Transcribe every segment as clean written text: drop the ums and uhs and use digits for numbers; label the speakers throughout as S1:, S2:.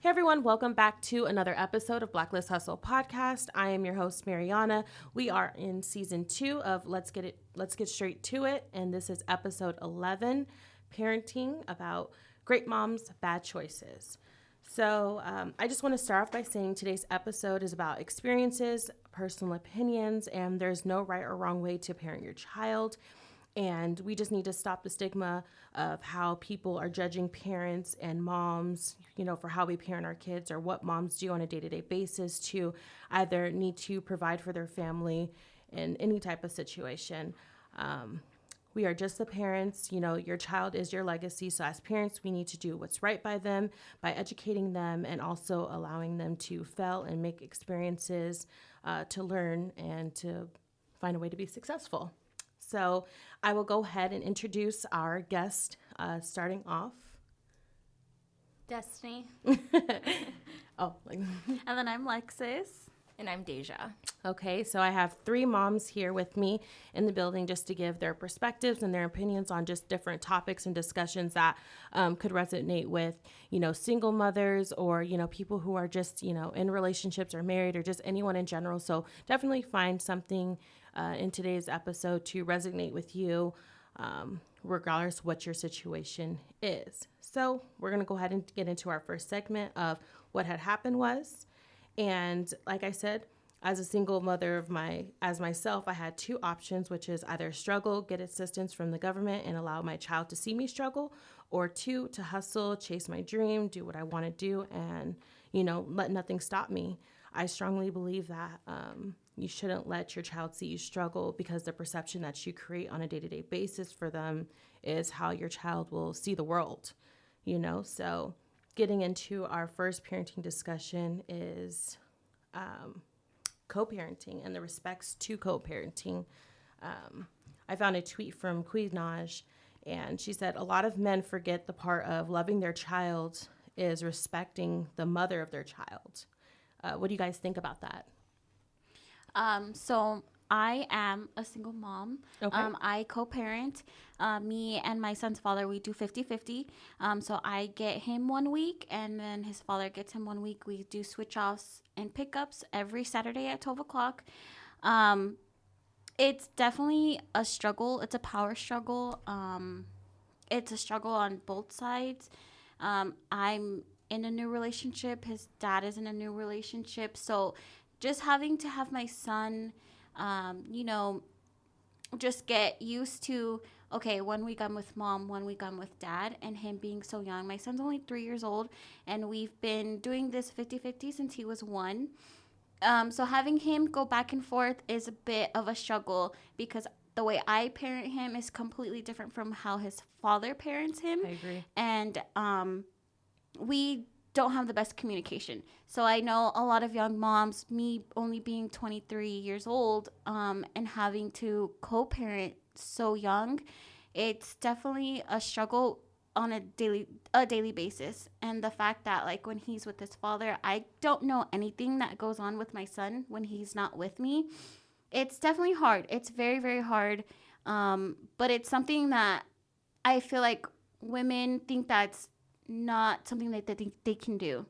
S1: Hey everyone, welcome back to another episode of Blacklist Hustle Podcast. I am your host, Marianna. We are in season 2 of Let's Get Straight to It, and this is episode 11, Parenting, about great moms, bad choices. So I just want to start off by saying today's episode is about experiences, personal opinions, and there's no right or wrong way to parent your child. And we just need to stop the stigma of how people are judging parents and moms, for how we parent our kids or what moms do on a day-to-day basis to either need to provide for their family in any type of situation. We are just the parents. Your child is your legacy. So as parents, we need to do what's right by them by educating them and also allowing them to fail and make experiences to learn and to find a way to be successful. So I will go ahead and introduce our guest, starting off.
S2: Destiny.
S1: And
S2: then I'm Lexis.
S3: And I'm Deja.
S1: Okay, so I have 3 moms here with me in the building just to give their perspectives and their opinions on just different topics and discussions that could resonate with, single mothers or, people who are just, in relationships or married or just anyone in general. So definitely find something in today's episode to resonate with you, regardless what your situation is. So we're going to go ahead and get into our first segment of what had happened was. And like I said, as a single mother as myself, I had 2 options, which is either struggle, get assistance from the government and allow my child to see me struggle, or 2, to hustle, chase my dream, do what I want to do, and, let nothing stop me. I strongly believe that you shouldn't let your child see you struggle because the perception that you create on a day-to-day basis for them is how your child will see the world, So getting into our first parenting discussion is co-parenting and the respects to co-parenting. I found a tweet from Queenage, and she said, a lot of men forget the part of loving their child is respecting the mother of their child. What do you guys think about that?
S2: So I am a single mom.
S1: Okay.
S2: I co-parent. Me and my son's father, we do 50-50. So I get him 1 week, and then his father gets him 1 week. We do switch-offs and pickups every Saturday at 12 o'clock. It's definitely a struggle. It's a power struggle. It's a struggle on both sides. I'm in a new relationship. His dad is in a new relationship. So just having to have my son, just get used to, okay, 1 week I'm with mom, 1 week I'm with dad, and him being so young. My son's only 3 years old, and we've been doing this 50-50 since he was 1. So having him go back and forth is a bit of a struggle because the way I parent him is completely different from how his father parents him.
S1: I agree.
S2: And we don't have the best communication. So I know a lot of young moms, me only being 23 years old, and having to co-parent so young, it's definitely a struggle on a daily basis. And the fact that, like, when he's with his father, I don't know anything that goes on with my son when he's not with me. It's definitely hard. It's very, very hard. But it's something that I feel like women think that's not something that they think they can do.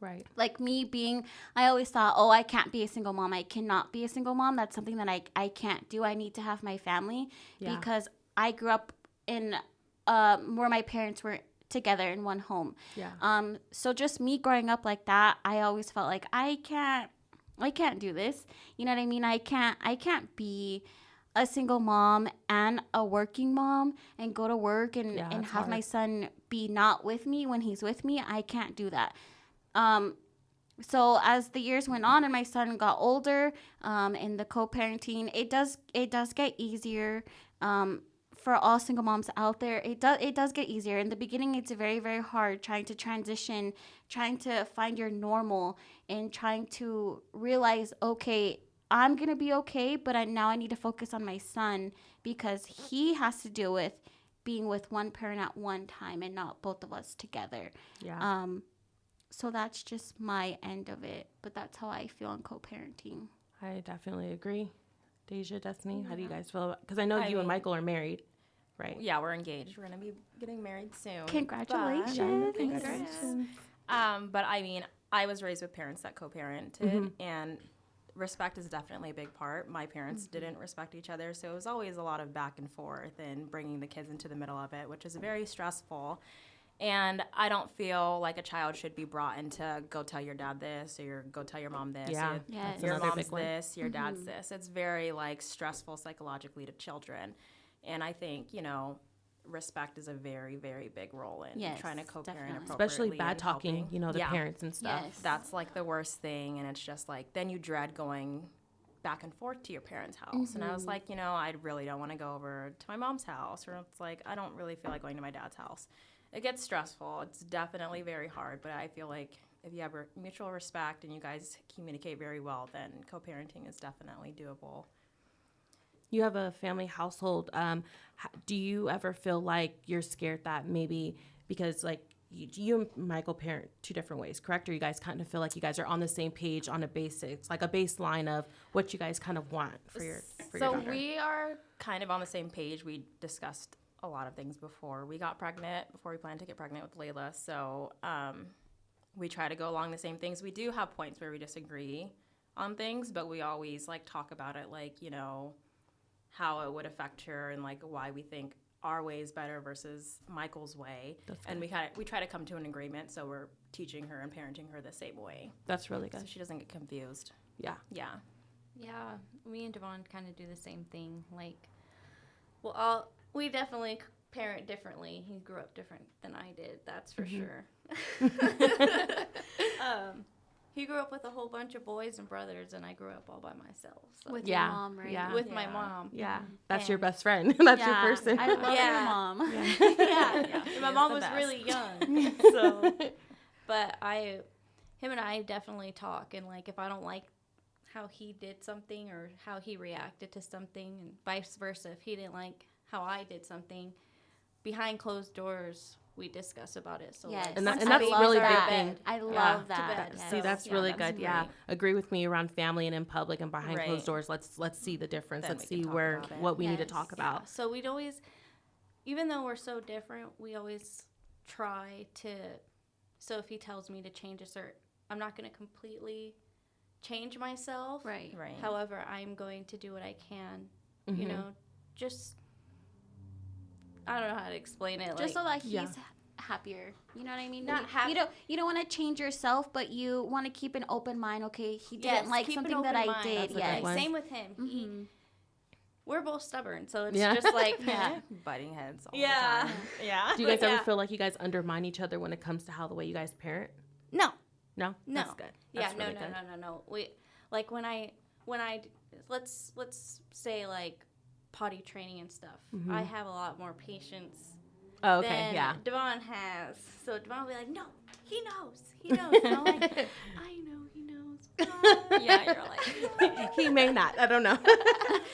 S1: Right.
S2: Like I always thought, I can't be a single mom. I cannot be a single mom. That's something that I can't do. I need to have my family because I grew up in where my parents were together in one home.
S1: Yeah.
S2: So just me growing up like that, I always felt like I can't do this. You know what I mean? I can't be a single mom and a working mom and go to work and have
S1: hard.
S2: my son be not with me when he's with me. I can't do that. So as the years went on and my son got older, in the co-parenting, it does get easier. For all single moms out there, it does get easier. In the beginning, it's very, very hard trying to transition, trying to find your normal, and trying to realize, okay, I'm going to be okay, but now I need to focus on my son because he has to deal with being with one parent at one time and not both of us together.
S1: Yeah.
S2: So that's just my end of it, but that's how I feel on co-parenting.
S1: I definitely agree. Deja, Destiny, how do you guys feel? Because I know you and Michael are married, right?
S3: Yeah, we're engaged. We're going to be getting married soon.
S2: Congratulations.
S3: Congratulations. But I mean, I was raised with parents that co-parented, and respect is definitely a big part. My parents didn't respect each other, so it was always a lot of back and forth and bringing the kids into the middle of it, which is very stressful. And I don't feel like a child should be brought into go tell your dad this or go tell your mom this.
S1: Yeah,
S2: Yes.
S3: Your
S1: another
S3: mom's
S1: big one.
S3: this, your dad's this. It's very like stressful psychologically to children. And I think, respect is a very, very big role in
S2: Yes,
S3: trying to co-parent
S2: definitely.
S3: appropriately.
S1: Especially bad
S3: and
S1: talking,
S3: helping.
S1: the
S3: Yeah.
S1: parents and stuff.
S2: Yes.
S3: That's like the worst thing, and it's just like then you dread going back and forth to your parents' house. And I was like, I really don't want to go over to my mom's house, or it's like I don't really feel like going to my dad's house. It gets stressful. It's definitely very hard, but I feel like if you have mutual respect and you guys communicate very well, then co-parenting is definitely doable.
S1: You have a family household. Do you ever feel like you're scared that maybe because like you and Michael parent two different ways, correct? Or you guys kind of feel like you guys are on the same page on a basics, like a baseline of what you guys kind of want for your daughter?
S3: We are kind of on the same page. We discussed a lot of things before we got pregnant, before we planned to get pregnant with Layla. So we try to go along the same things. We do have points where we disagree on things, but we always like talk about it, like, how it would affect her and like why we think our way is better versus Michael's way. And we try to come to an agreement, so we're teaching her and parenting her the same way.
S1: That's really good.
S3: So she doesn't get confused.
S1: Yeah.
S3: Yeah.
S4: Yeah, me and Devon kind of do the same thing. Like, we definitely parent differently. He grew up different than I did, that's for sure. He grew up with a whole bunch of boys and brothers, and I grew up all by myself. So.
S2: With
S1: Yeah.
S2: your mom, right?
S1: Yeah.
S4: With my mom.
S1: Yeah. That's
S4: And-
S1: your best friend. That's your
S2: Yeah,
S1: person.
S2: I love
S4: Yeah.
S2: your mom.
S4: Yeah.
S3: She
S4: My
S3: is
S4: mom
S3: the
S4: was
S3: best.
S4: really young, so. But him and I definitely talk, and like if I don't like how he did something or how he reacted to something, and vice versa, if he didn't like how I did something, behind closed doors we discuss about it. So
S2: Yes.
S4: like,
S1: And that-
S4: once
S1: and that's
S4: the
S1: a really
S4: babies
S1: big
S4: are in
S1: thing.
S4: bed,
S2: I
S1: Yeah.
S2: love
S4: To
S2: that.
S4: bed.
S2: Yes.
S1: See, that's
S3: Yeah,
S1: really
S3: that's
S1: good. Yeah.
S3: great.
S1: Agree with me around family and in public and behind
S3: Right.
S1: closed doors. Let's see the difference.
S3: Then
S1: Let's
S3: we can
S1: see
S3: talk
S1: where
S3: about it.
S1: what we need to
S2: Yes.
S1: talk
S4: Yeah,
S1: about.
S4: so we'd always, even though we're so different, we always try to, so if he tells me to change a certain, I'm not going to completely change myself.
S2: Right.
S3: Right.
S4: However, I'm going to do what I can,
S1: Mhm.
S4: just, I don't know how to explain it.
S2: Just so that he's
S1: Yeah.
S2: happier. You know what I mean?
S4: Not happy-
S2: You don't want to change yourself, but you want to keep an open mind. Okay, he didn't
S4: Yes,
S2: like
S4: keep an
S2: something that
S4: open
S2: I
S4: mind.
S2: did.
S1: That's a good
S2: Yes.
S1: one.
S4: Same with him.
S2: Mhm.
S4: We're both stubborn, so it's
S1: Yeah.
S4: just like,
S2: Yeah.
S3: Butting heads all
S4: Yeah.
S3: the time. Yeah.
S1: Do you guys
S4: Yeah.
S1: ever feel like you guys undermine each other when it comes to how the way you guys parent?
S4: no.
S1: No?
S4: No.
S1: That's good.
S4: Yeah,
S1: That's
S4: no,
S1: really
S4: no,
S1: good.
S4: no, no, no. We like when I let's say like potty training and stuff. I have a lot more patience
S1: Oh, okay.
S4: than
S1: Yeah.
S4: Devon has. So Devon will be like, "No, he knows. He knows." And I'm like, "I know he knows."
S3: Yeah, you're like,
S1: He may not. I don't know.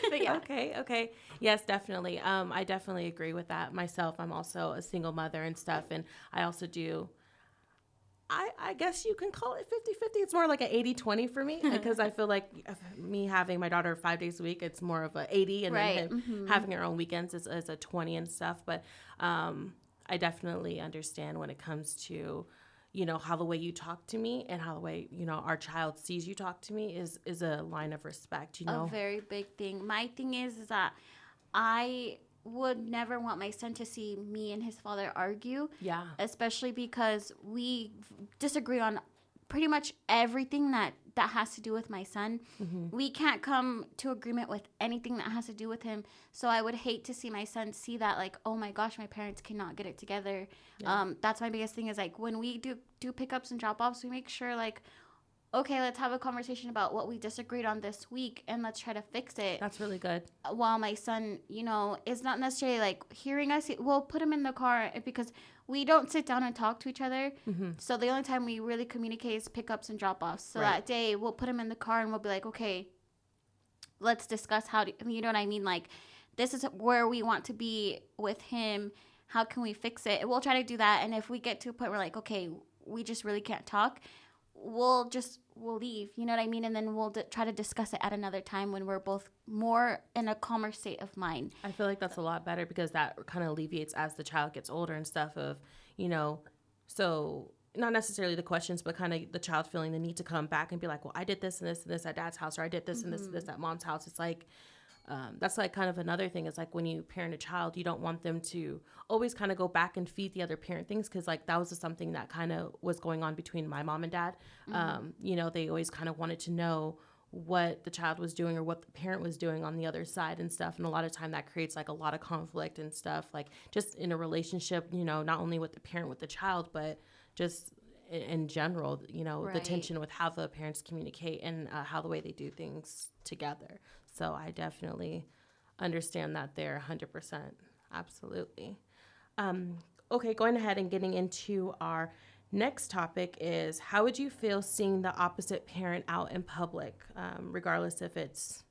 S4: But yeah.
S1: Okay. Yes, definitely. I definitely agree with that myself. I'm also a single mother and stuff, and I also do. I guess you can call it 50-50. It's more like an 80-20 for me because I feel like me having my daughter 5 days a week, it's more of a 80, and
S2: Right.
S1: then him having her own weekends is a 20 and stuff. But I definitely understand when it comes to, how the way you talk to me and how the way, our child sees you talk to me is a line of respect,
S2: A very big thing. My thing is that I would never want my son to see me and his father argue,
S1: Yeah.
S2: especially because we disagree on pretty much everything that has to do with my son. We can't come to agreement with anything that has to do with him. So I would hate to see my son see that, like, oh my gosh, my parents cannot get it together. That's my biggest thing is, like, when we do pickups and drop-offs, we make sure, like, okay, let's have a conversation about what we disagreed on this week and let's try to fix it.
S1: That's really good.
S2: While my son, is not necessarily like hearing us, we'll put him in the car because we don't sit down and talk to each other. So the only time we really communicate is pickups and drop-offs. So
S1: Right.
S2: that day we'll put him in the car and we'll be like, okay, let's discuss you know what I mean? Like, this is where we want to be with him. How can we fix it? And we'll try to do that. And if we get to a point where, like, okay, we just really can't talk, we'll leave, you know what I mean? And then we'll try to discuss it at another time when we're both more in a calmer state of mind.
S1: I feel like that's a lot better because that kind of alleviates as the child gets older and stuff of, so not necessarily the questions, but kind of the child feeling the need to come back and be like, well, I did this and this and this at dad's house, or I did this and this and this at mom's house. It's like, that's like kind of another thing. It's like when you parent a child, you don't want them to always kind of go back and feed the other parent things. Cause like that was something that kind of was going on between my mom and dad. You know, they always kind of wanted to know what the child was doing or what the parent was doing on the other side and stuff. And a lot of time that creates like a lot of conflict and stuff, like just in a relationship, you know, not only with the parent, with the child, but just in general, you know, the tension with how the parents communicate and how the way they do things together. So I definitely understand that there 100%. Absolutely. Okay, going ahead and getting into our next topic is, how would you feel seeing the opposite parent out in public, regardless if it's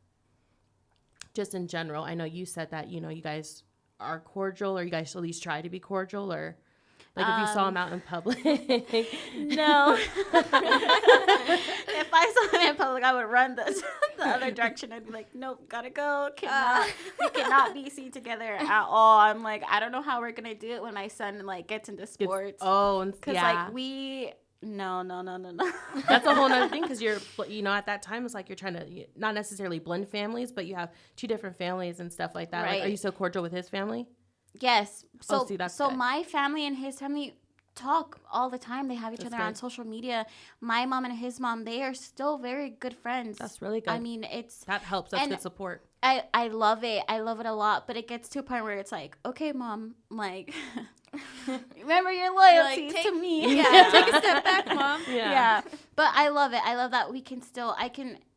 S1: just in general? I know you said that, you know, you guys are cordial, or you guys at least try to be cordial, or like if you saw him out in public.
S2: No. If I saw him in public, I would run the other direction. I'd be like, nope, gotta go. We cannot be seen together at all. I'm like, I don't know how we're gonna do it when my son like gets into sports. Because like no.
S1: That's a whole nother thing, because you're, you know, at that time it's like you're trying to not necessarily blend families, but you have two different families and stuff like that.
S2: Right.
S1: Like, are you so cordial with his family?
S2: Yes. So
S1: that's
S2: so
S1: good.
S2: my family and his family talk all the time. They have each other on social media. My mom and his mom, they are still very good friends.
S1: That's really good.
S2: I mean,
S1: that helps. That's good support.
S2: I love it. I love it a lot. But it gets to a point where it's like, okay, mom, like, remember your loyalties to me.
S4: Yeah, take a step back, mom.
S2: Yeah. But I love it. I love that we can still,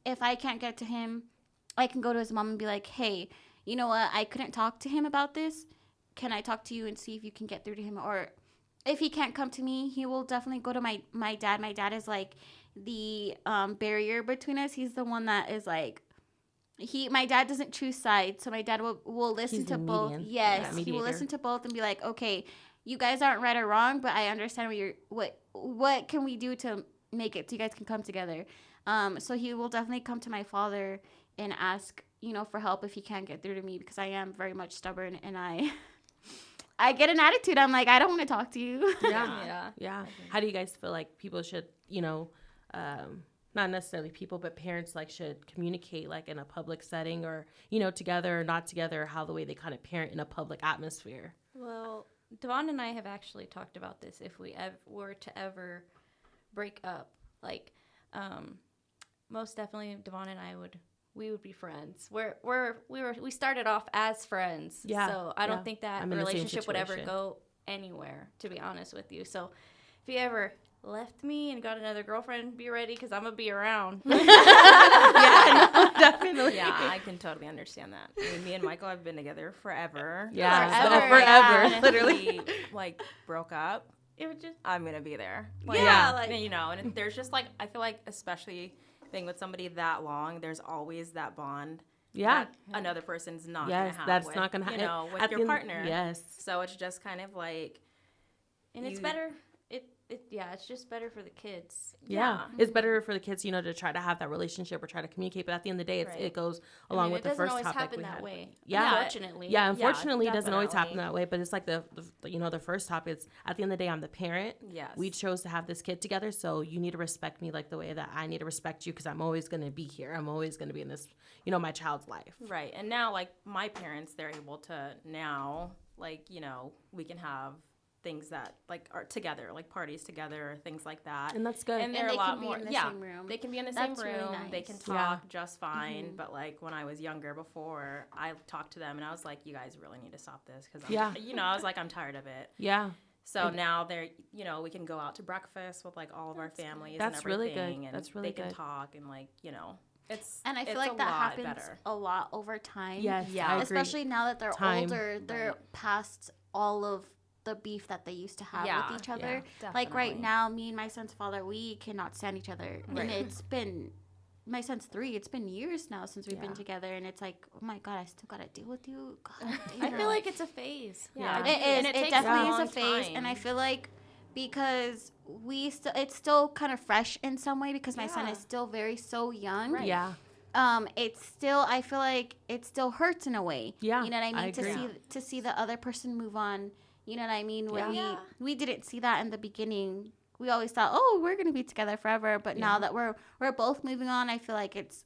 S2: if I can't get to him, I can go to his mom and be like, hey, you know what? I couldn't talk to him about this. Can I talk to you and see if you can get through to him? Or if he can't come to me, he will definitely go to my dad. My dad is like the barrier between us. He's the one that is like, my dad doesn't choose sides. So my dad will listen to both. Yes, he will listen to both and be like, okay, you guys aren't right or wrong, but I understand what can we do to make it so you guys can come together. So he will definitely come to my father and ask, you know, for help if he can't get through to me, because I am very much stubborn and I get an attitude. I'm like, I don't want to talk to you.
S1: Yeah. How do you guys feel like people should, you know, not necessarily people, but parents like should communicate like in a public setting, or, you know, together or not together, how the way they kind of parent in a public atmosphere?
S4: Well, Devon and I have actually talked about this. If we were to ever break up, like, most definitely Devon and I we would be friends. We started off as friends. Yeah. So I don't think that relationship would ever go anywhere, to be honest with you. So if you ever left me and got another girlfriend, be ready, because I'm going to be around.
S1: Definitely.
S3: Yeah, I can totally understand that. I mean, me and Michael have been together forever.
S1: Yeah. Forever.
S3: Literally, like, broke up. It would just, I'm going to be there. Like, like, you know, and there's just, like, I feel like, especially being with somebody that long, there's always that bond. That another person's not going to have.
S1: That's not going to happen.
S3: You know, with your partner.
S1: Yes.
S3: So it's just kind of like.
S4: And it's better. It's just better for the kids.
S1: Yeah. It's better for the kids, you know, to try to have that relationship or try to communicate. But at the end of the day, it goes along with the first topic we had. It doesn't always happen that way. Yeah.
S4: Unfortunately.
S1: Yeah, unfortunately, it doesn't always happen that way. But it's like the you know, the first topic is, at the end of the day, I'm the parent.
S3: Yes.
S1: We chose to have this kid together, so you need to respect me like the way that I need to respect you, because I'm always going to be here. I'm always going to be in this, you know, my child's life.
S3: Right. And now, like, my parents, they're able to now, like, you know, we can have things that like are together, like parties together, things like that,
S1: and that's good.
S3: And they're
S2: a
S3: lot more.
S2: Same room.
S3: They can be in the same room.
S2: Really nice.
S3: They can talk just fine. But like when I was younger, before I talked to them, and I was like, "You guys really need to stop this," because you know, I was like, "I'm tired of it."
S1: Yeah.
S3: So now they're, you know, we can go out to breakfast with like all of our families.
S1: That's
S3: and everything,
S1: really good.
S3: And
S1: that's really good.
S3: They can talk and like, you know.
S2: And I feel like that happens a lot over time.
S1: Yes, yeah,
S2: especially now that they're older, they're past all of the beef that they used to have with each other. Like right now, me and my son's father, we cannot stand each other. Right. And it's been, my son's 3. It's been years now since we've been together, and it's like, oh my God, I still gotta deal with you. God,
S4: I feel like it's a phase.
S2: Yeah, it is. It definitely is a phase, and I feel like because it's still kind of fresh in some way, because my son is still so young.
S1: Right. Yeah.
S2: It's still, I feel like it still hurts in a way.
S1: Yeah.
S2: You know what I mean? To see the other person move on. You know what I mean? When we didn't see that in the beginning we always thought, oh, we're going to be together forever. But now that we're both moving on, I feel like it's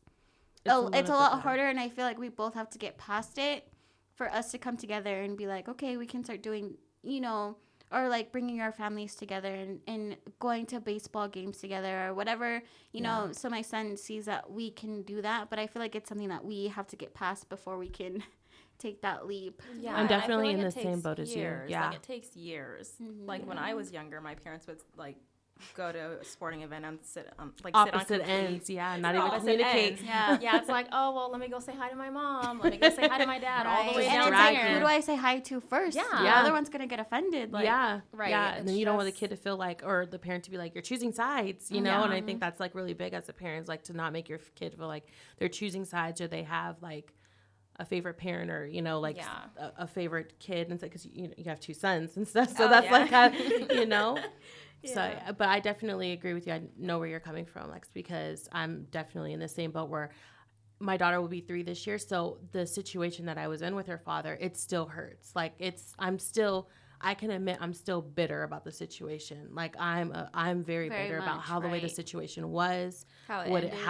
S2: a lot harder. And I feel like we both have to get past it for us to come together and be like, okay, we can start doing, or like bringing our families together and going to baseball games together or whatever, know. So my son sees that we can do that. But I feel like it's something that we have to get past before we can take that leap.
S3: Yeah,
S1: I'm definitely in the same boat as you. Yeah,
S3: like it takes years. Mm-hmm. Like when I was younger, my parents would like go to a sporting event and sit on
S1: opposite ends. Yeah, not even communicate.
S3: Ends. Yeah, it's like, oh well, let me go say hi to my mom. Let me go say hi to my dad. All the way down
S2: here. Who do I say hi to first?
S3: Yeah,
S2: the other one's gonna get offended. Like,
S1: right. Yeah, and then you don't want the kid to feel like, or the parent to be like, you're choosing sides. And I think that's like really big as a parent, like to not make your kid feel like they're choosing sides or they have like a favorite parent or a favorite kid, and because you have two sons and stuff, so that's like So, but I definitely agree with you. I know where you're coming from, Lex, because I'm definitely in the same boat where my daughter will be 3 this year. So the situation that I was in with her father, it still hurts. Like I can admit I'm still bitter about the situation. Like I'm very bitter about how the way the situation was, how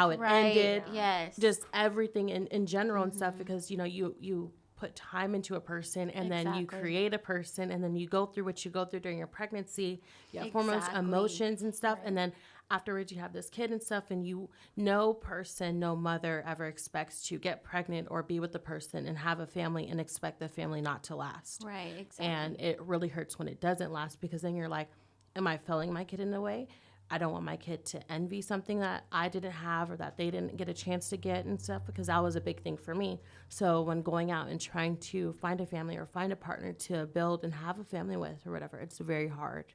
S1: it ended,
S2: yes,
S1: just everything in general and stuff. Because you put time into a person and then you create a person and then you go through what you go through during your pregnancy. You have hormones, emotions and stuff, and then afterwards you have this kid and stuff, and no mother ever expects to get pregnant or be with the person and have a family and expect the family not to last.
S2: Right, exactly.
S1: And it really hurts when it doesn't last, because then you're like, am I failing my kid in a way? I don't want my kid to envy something that I didn't have or that they didn't get a chance to get and stuff, because that was a big thing for me. So when going out and trying to find a family or find a partner to build and have a family with or whatever, it's very hard.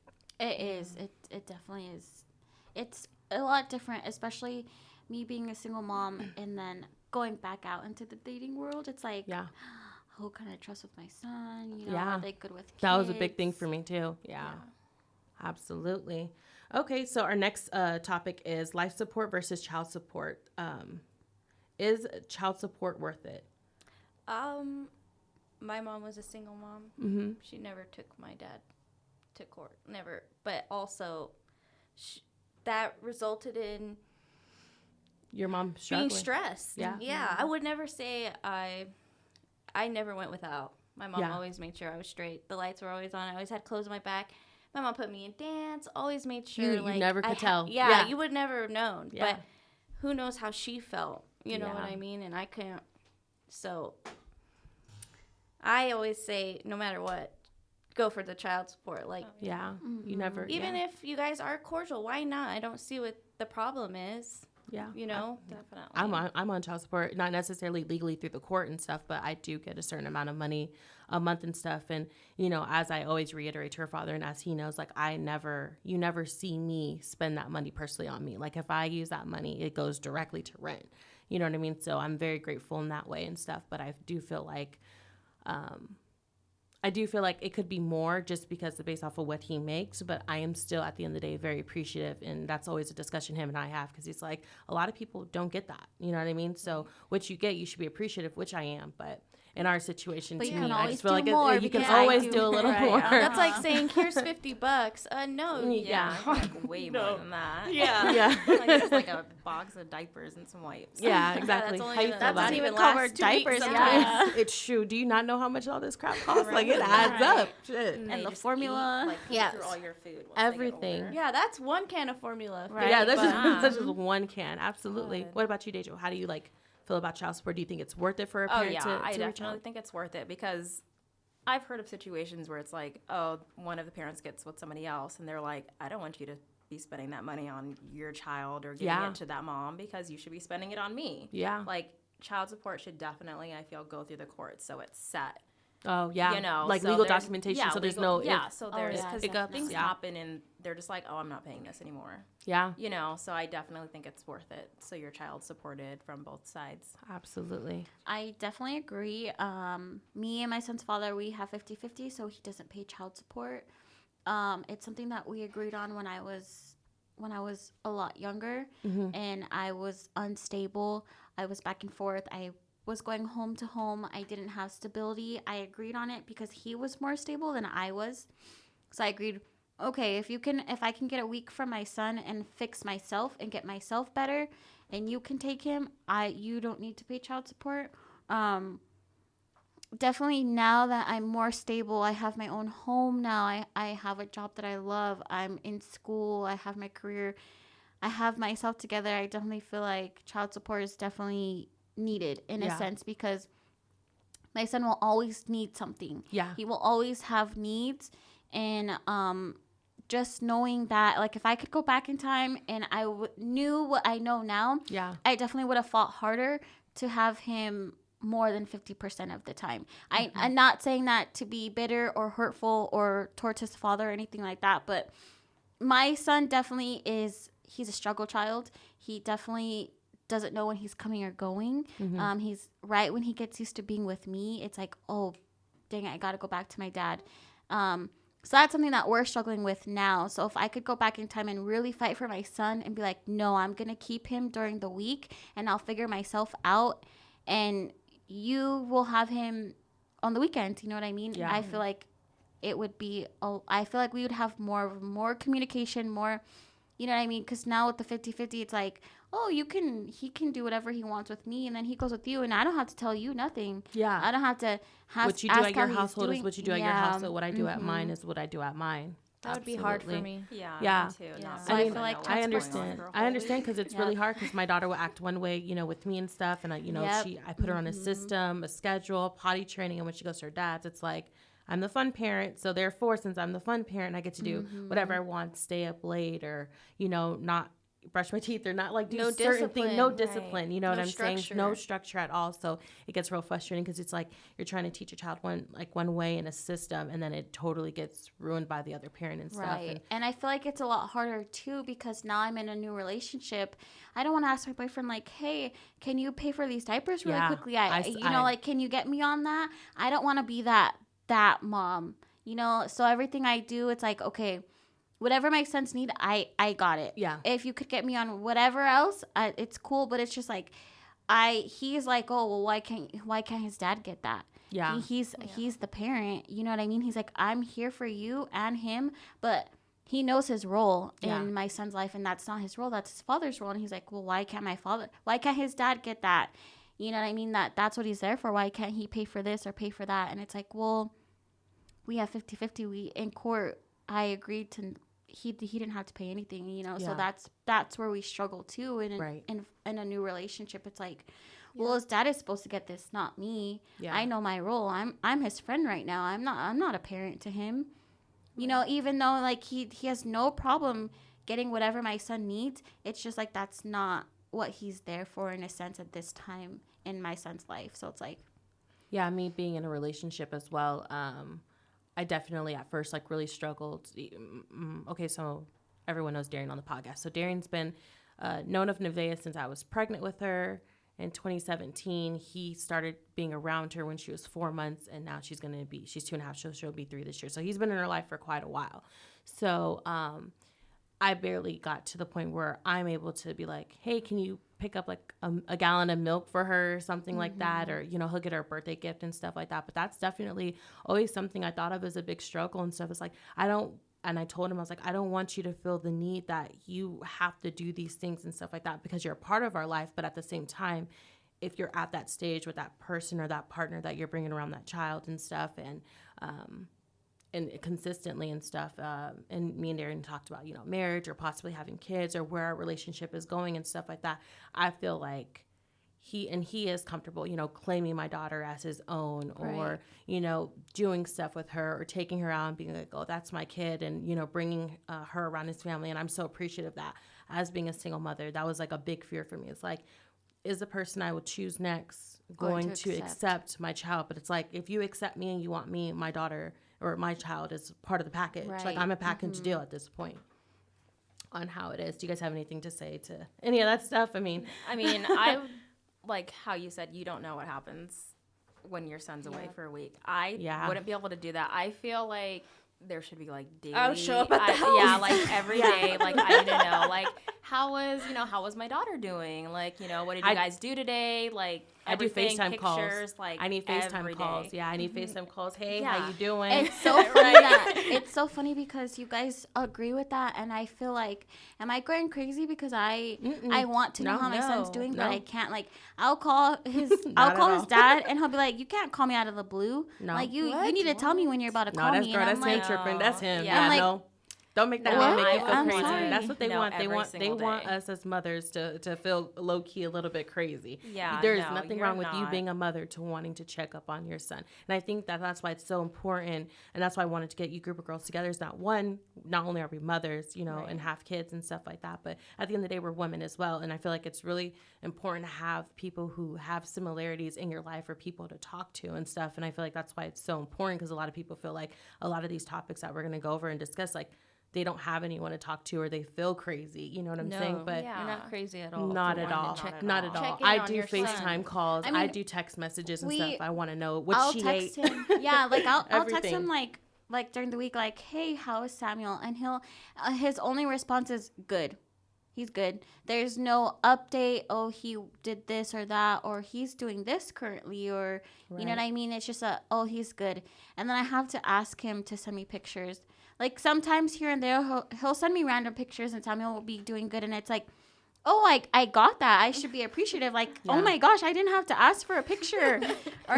S2: It is. It definitely is. It's a lot different, especially me being a single mom and then going back out into the dating world. It's like, who can I trust with my son? Are they good with kids?
S1: That was a big thing for me too. Yeah. Absolutely. Okay, so our next topic is life support versus child support. Is child support worth it?
S4: My mom was a single mom.
S1: Mm-hmm.
S4: She never took my dad to court. Never. But also, that resulted in
S1: your mom struggling.
S4: Being stressed.
S1: Yeah.
S4: Yeah. I would never say I never went without. My mom always made sure I was straight. The lights were always on. I always had clothes on my back. My mom put me in dance, always made sure.
S1: You never could tell.
S4: You would never have known. Yeah. But who knows how she felt, you know what I mean? And I couldn't. So I always say, no matter what, go for the child support. Like,
S1: you never.
S4: Even if you guys are cordial, why not? I don't see what the problem is.
S1: Yeah.
S3: Definitely.
S1: I'm on child support, not necessarily legally through the court and stuff, but I do get a certain amount of money a month and stuff. And, as I always reiterate to her father, and as he knows, like you never see me spend that money personally on me. Like if I use that money, it goes directly to rent. You know what I mean? So I'm very grateful in that way and stuff. But I do feel like, it could be more just because based off of what he makes, but I am still at the end of the day very appreciative, and that's always a discussion him and I have, because he's like, a lot of people don't get that, you know what I mean? So what you get, you should be appreciative, which I am, but in our situation,
S2: but
S1: to
S2: you
S1: me,
S2: can
S1: I just feel like you can
S2: I
S1: always do a little more.
S4: That's like saying, here's $50. No,
S3: like way more than that.
S1: Yeah.
S3: Like this is like a box of diapers and some wipes.
S1: Yeah, exactly.
S4: That doesn't even
S2: cover diapers.
S1: It's true. Do you not know how much all this crap costs? Like it adds up. Shit.
S2: And the formula.
S3: Through all your food.
S1: Everything.
S4: Yeah, that's one can of formula.
S2: Right.
S1: Yeah, that's just one can. Absolutely.
S3: God.
S1: What about you, Dejo? How do you feel about child support? Do you think it's worth it for a parent to
S3: I
S1: reach
S3: definitely
S1: out?
S3: think it's worth it, because I've heard of situations where it's like, oh, one of the parents gets with somebody else and they're like, I don't want you to be spending that money on your child or giving it to that mom, because you should be spending it on me.
S1: Yeah.
S3: Like child support should definitely, I feel, go through the courts so it's set.
S1: Oh, yeah.
S3: So
S1: legal documentation, so there's no
S3: so there's because things happen and they're just like, oh, I'm not paying this anymore.
S1: Yeah.
S3: So I definitely think it's worth it. So your child's supported from both sides.
S1: Absolutely.
S2: I definitely agree. Me and my son's father, we have 50-50, so he doesn't pay child support. It's something that we agreed on when I was a lot younger, and I was unstable. I was back and forth. I was going home to home. I didn't have stability. I agreed on it because he was more stable than I was. So I agreed okay, if I can get a week from my son and fix myself and get myself better, and you can take him, you don't need to pay child support. Definitely now that I'm more stable, I have my own home now. I have a job that I love. I'm in school. I have my career. I have myself together. I definitely feel like child support is definitely needed in a sense, because my son will always need something.
S1: Yeah.
S2: He will always have needs. And just knowing that, like, if I could go back in time and I knew what I know now, I definitely would have fought harder to have him more than 50% of the time. I'm not saying that to be bitter or hurtful or towards his father or anything like that, but my son definitely he's a struggle child. He definitely doesn't know when he's coming or going. He's right when he gets used to being with me, it's like, oh, dang it, I got to go back to my dad. So that's something that we're struggling with now. So if I could go back in time and really fight for my son and be like, no, I'm going to keep him during the week and I'll figure myself out, and you will have him on the weekends. You know what I mean? I feel like it would be, I feel like we would have more communication, more, you know what I mean? Because now with the 50-50, it's like, oh, he can do whatever he wants with me, and then he goes with you, and I don't have to tell you nothing.
S1: Yeah.
S2: I don't have to
S1: what you do at your household is what you do at your household. What I do at mine is what I do at mine.
S4: That would be hard for me.
S3: Yeah. Me too.
S2: Yeah.
S3: So
S2: I feel like
S1: I understand. I understand, because it's really hard, because my daughter will act one way, with me and stuff, and I put her on a system, a schedule, potty training, and when she goes to her dad's, it's like, I'm the fun parent, so therefore, since I'm the fun parent, I get to do whatever I want, stay up late, or not brush my teeth, or not like do certain things. No discipline, you know what I'm saying? No structure at all. So it gets real frustrating, because it's like you're trying to teach a child one way in a system, and then it totally gets ruined by the other parent and stuff.
S2: Right. And I feel like it's a lot harder too, because now I'm in a new relationship. I don't want to ask my boyfriend, like, hey, can you pay for these diapers really quickly? Like, can you get me on that? I don't want to be that mom, so everything I do, it's like, okay, whatever my sons need, I got it. Yeah. If you could get me on whatever else, it's cool. But it's just like, he's like, oh, well, why can't his dad get that? Yeah. He's the parent. You know what I mean? He's like, I'm here for you and him, but he knows his role in my son's life, and that's not his role. That's his father's role. And he's like, well, why can't his dad get that? You know what I mean? That's what he's there for. Why can't he pay for this or pay for that? And it's like, well, we have 50-50. We in court, I agreed to. He didn't have to pay anything, So that's where we struggle too. And in a new relationship, it's like, well, his dad is supposed to get this, not me. Yeah. I know my role. I'm his friend right now. I'm not a parent to him. Even though like he has no problem getting whatever my son needs. It's just like that's not what he's there for, in a sense, at this time in my son's life. So it's like,
S1: yeah, me being in a relationship as well, I definitely at first like really struggled. Okay, so everyone knows Darian on the podcast. So Darian's been known of Nevaeh since I was pregnant with her in 2017. He started being around her when she was 4 months, and now she's 2.5, so she'll be 3 this year. So he's been in her life for quite a while. So I barely got to the point where I'm able to be like, hey, can you pick up like a gallon of milk for her or something like that, or he'll get her a birthday gift and stuff like that. But that's definitely always something I thought of as a big struggle and stuff. It's like, and I told him, I was like, I don't want you to feel the need that you have to do these things and stuff like that, because you're a part of our life. But at the same time, if you're at that stage with that person or that partner that you're bringing around that child and stuff, and consistently and stuff, and me and Darian talked about, marriage or possibly having kids or where our relationship is going and stuff like that. I feel like he is comfortable, claiming my daughter as his own, or, doing stuff with her or taking her out and being like, oh, that's my kid, and, bringing her around his family. And I'm so appreciative of that. As being a single mother, that was like a big fear for me. It's like, is the person I would choose next going to accept my child? But it's like, if you accept me and you want me, my daughter or my child is part of the package. Right. Like, I'm a package deal at this point on how it is. Do you guys have anything to say to any of that stuff? I mean,
S3: I like how you said you don't know what happens when your son's away for a week. I wouldn't be able to do that. I feel like there should be like daily.
S4: I'll show up at the house.
S3: Yeah, like every day. Like, I need to know like how was my daughter doing? Like, what did you guys do today? Like,
S1: I do FaceTime
S3: pictures,
S1: calls.
S3: like,
S1: I need FaceTime calls.
S3: day.
S1: Yeah, I need FaceTime calls. Hey,
S3: Yeah.
S1: how you doing?
S2: It's so funny it's so funny because you guys agree with that, and I feel like, am I going crazy because I want to know how my son's doing, but I can't. Like, I'll call his dad, and he'll be like, "You can't call me out of the blue.
S1: No.
S2: Like, you need to tell me when you're about to call me."
S1: Girl,
S2: and
S1: that's
S2: I'm
S1: him
S2: like,
S1: tripping. That's him.
S3: Yeah.
S1: Yeah,
S2: I'm
S1: no. Don't make that
S2: No,
S1: man make you feel
S2: I'm
S1: crazy.
S2: sorry.
S1: That's what they
S3: No,
S1: want. They
S3: every
S1: want
S3: single day.
S1: us as mothers to feel low key a little bit crazy.
S3: Yeah,
S1: there's
S3: no,
S1: nothing
S3: you're
S1: wrong with you
S3: not.
S1: being a mother to wanting to check up on your son. And I think that's why it's so important, and that's why I wanted to get you group of girls together. Is not only are we mothers,
S3: Right.
S1: and have kids and stuff like that, but at the end of the day, we're women as well. And I feel like it's really important to have people who have similarities in your life for people to talk to and stuff. And I feel like that's why it's so important, because a lot of people feel like a lot of these topics that we're going to go over and discuss, like, they don't have anyone to talk to, or they feel crazy. You know what I'm saying? But
S3: Yeah.
S4: You're not crazy at all.
S1: not
S4: for
S1: at
S4: wanting
S1: all.
S4: to check-
S1: Not at all.
S4: check in
S1: I
S4: on
S1: do
S4: your son.
S1: FaceTime calls.
S2: I
S1: I
S2: mean,
S1: do text messages and stuff. I want to know what
S2: I'll
S1: she
S2: text
S1: ate.
S2: him. Yeah, like I'll text
S1: Everything.
S2: him like during the week, like, "Hey, how is Samuel?" And he'll his only response is good. He's good. There's no update. Oh, he did this or that, or he's doing this currently, or you know what I mean. It's just he's good. And then I have to ask him to send me pictures. Like, sometimes here and there, he'll send me random pictures, and Samuel will be doing good, and it's like, oh, I got that. I should be appreciative. Like, oh my gosh, I didn't have to ask for a picture, or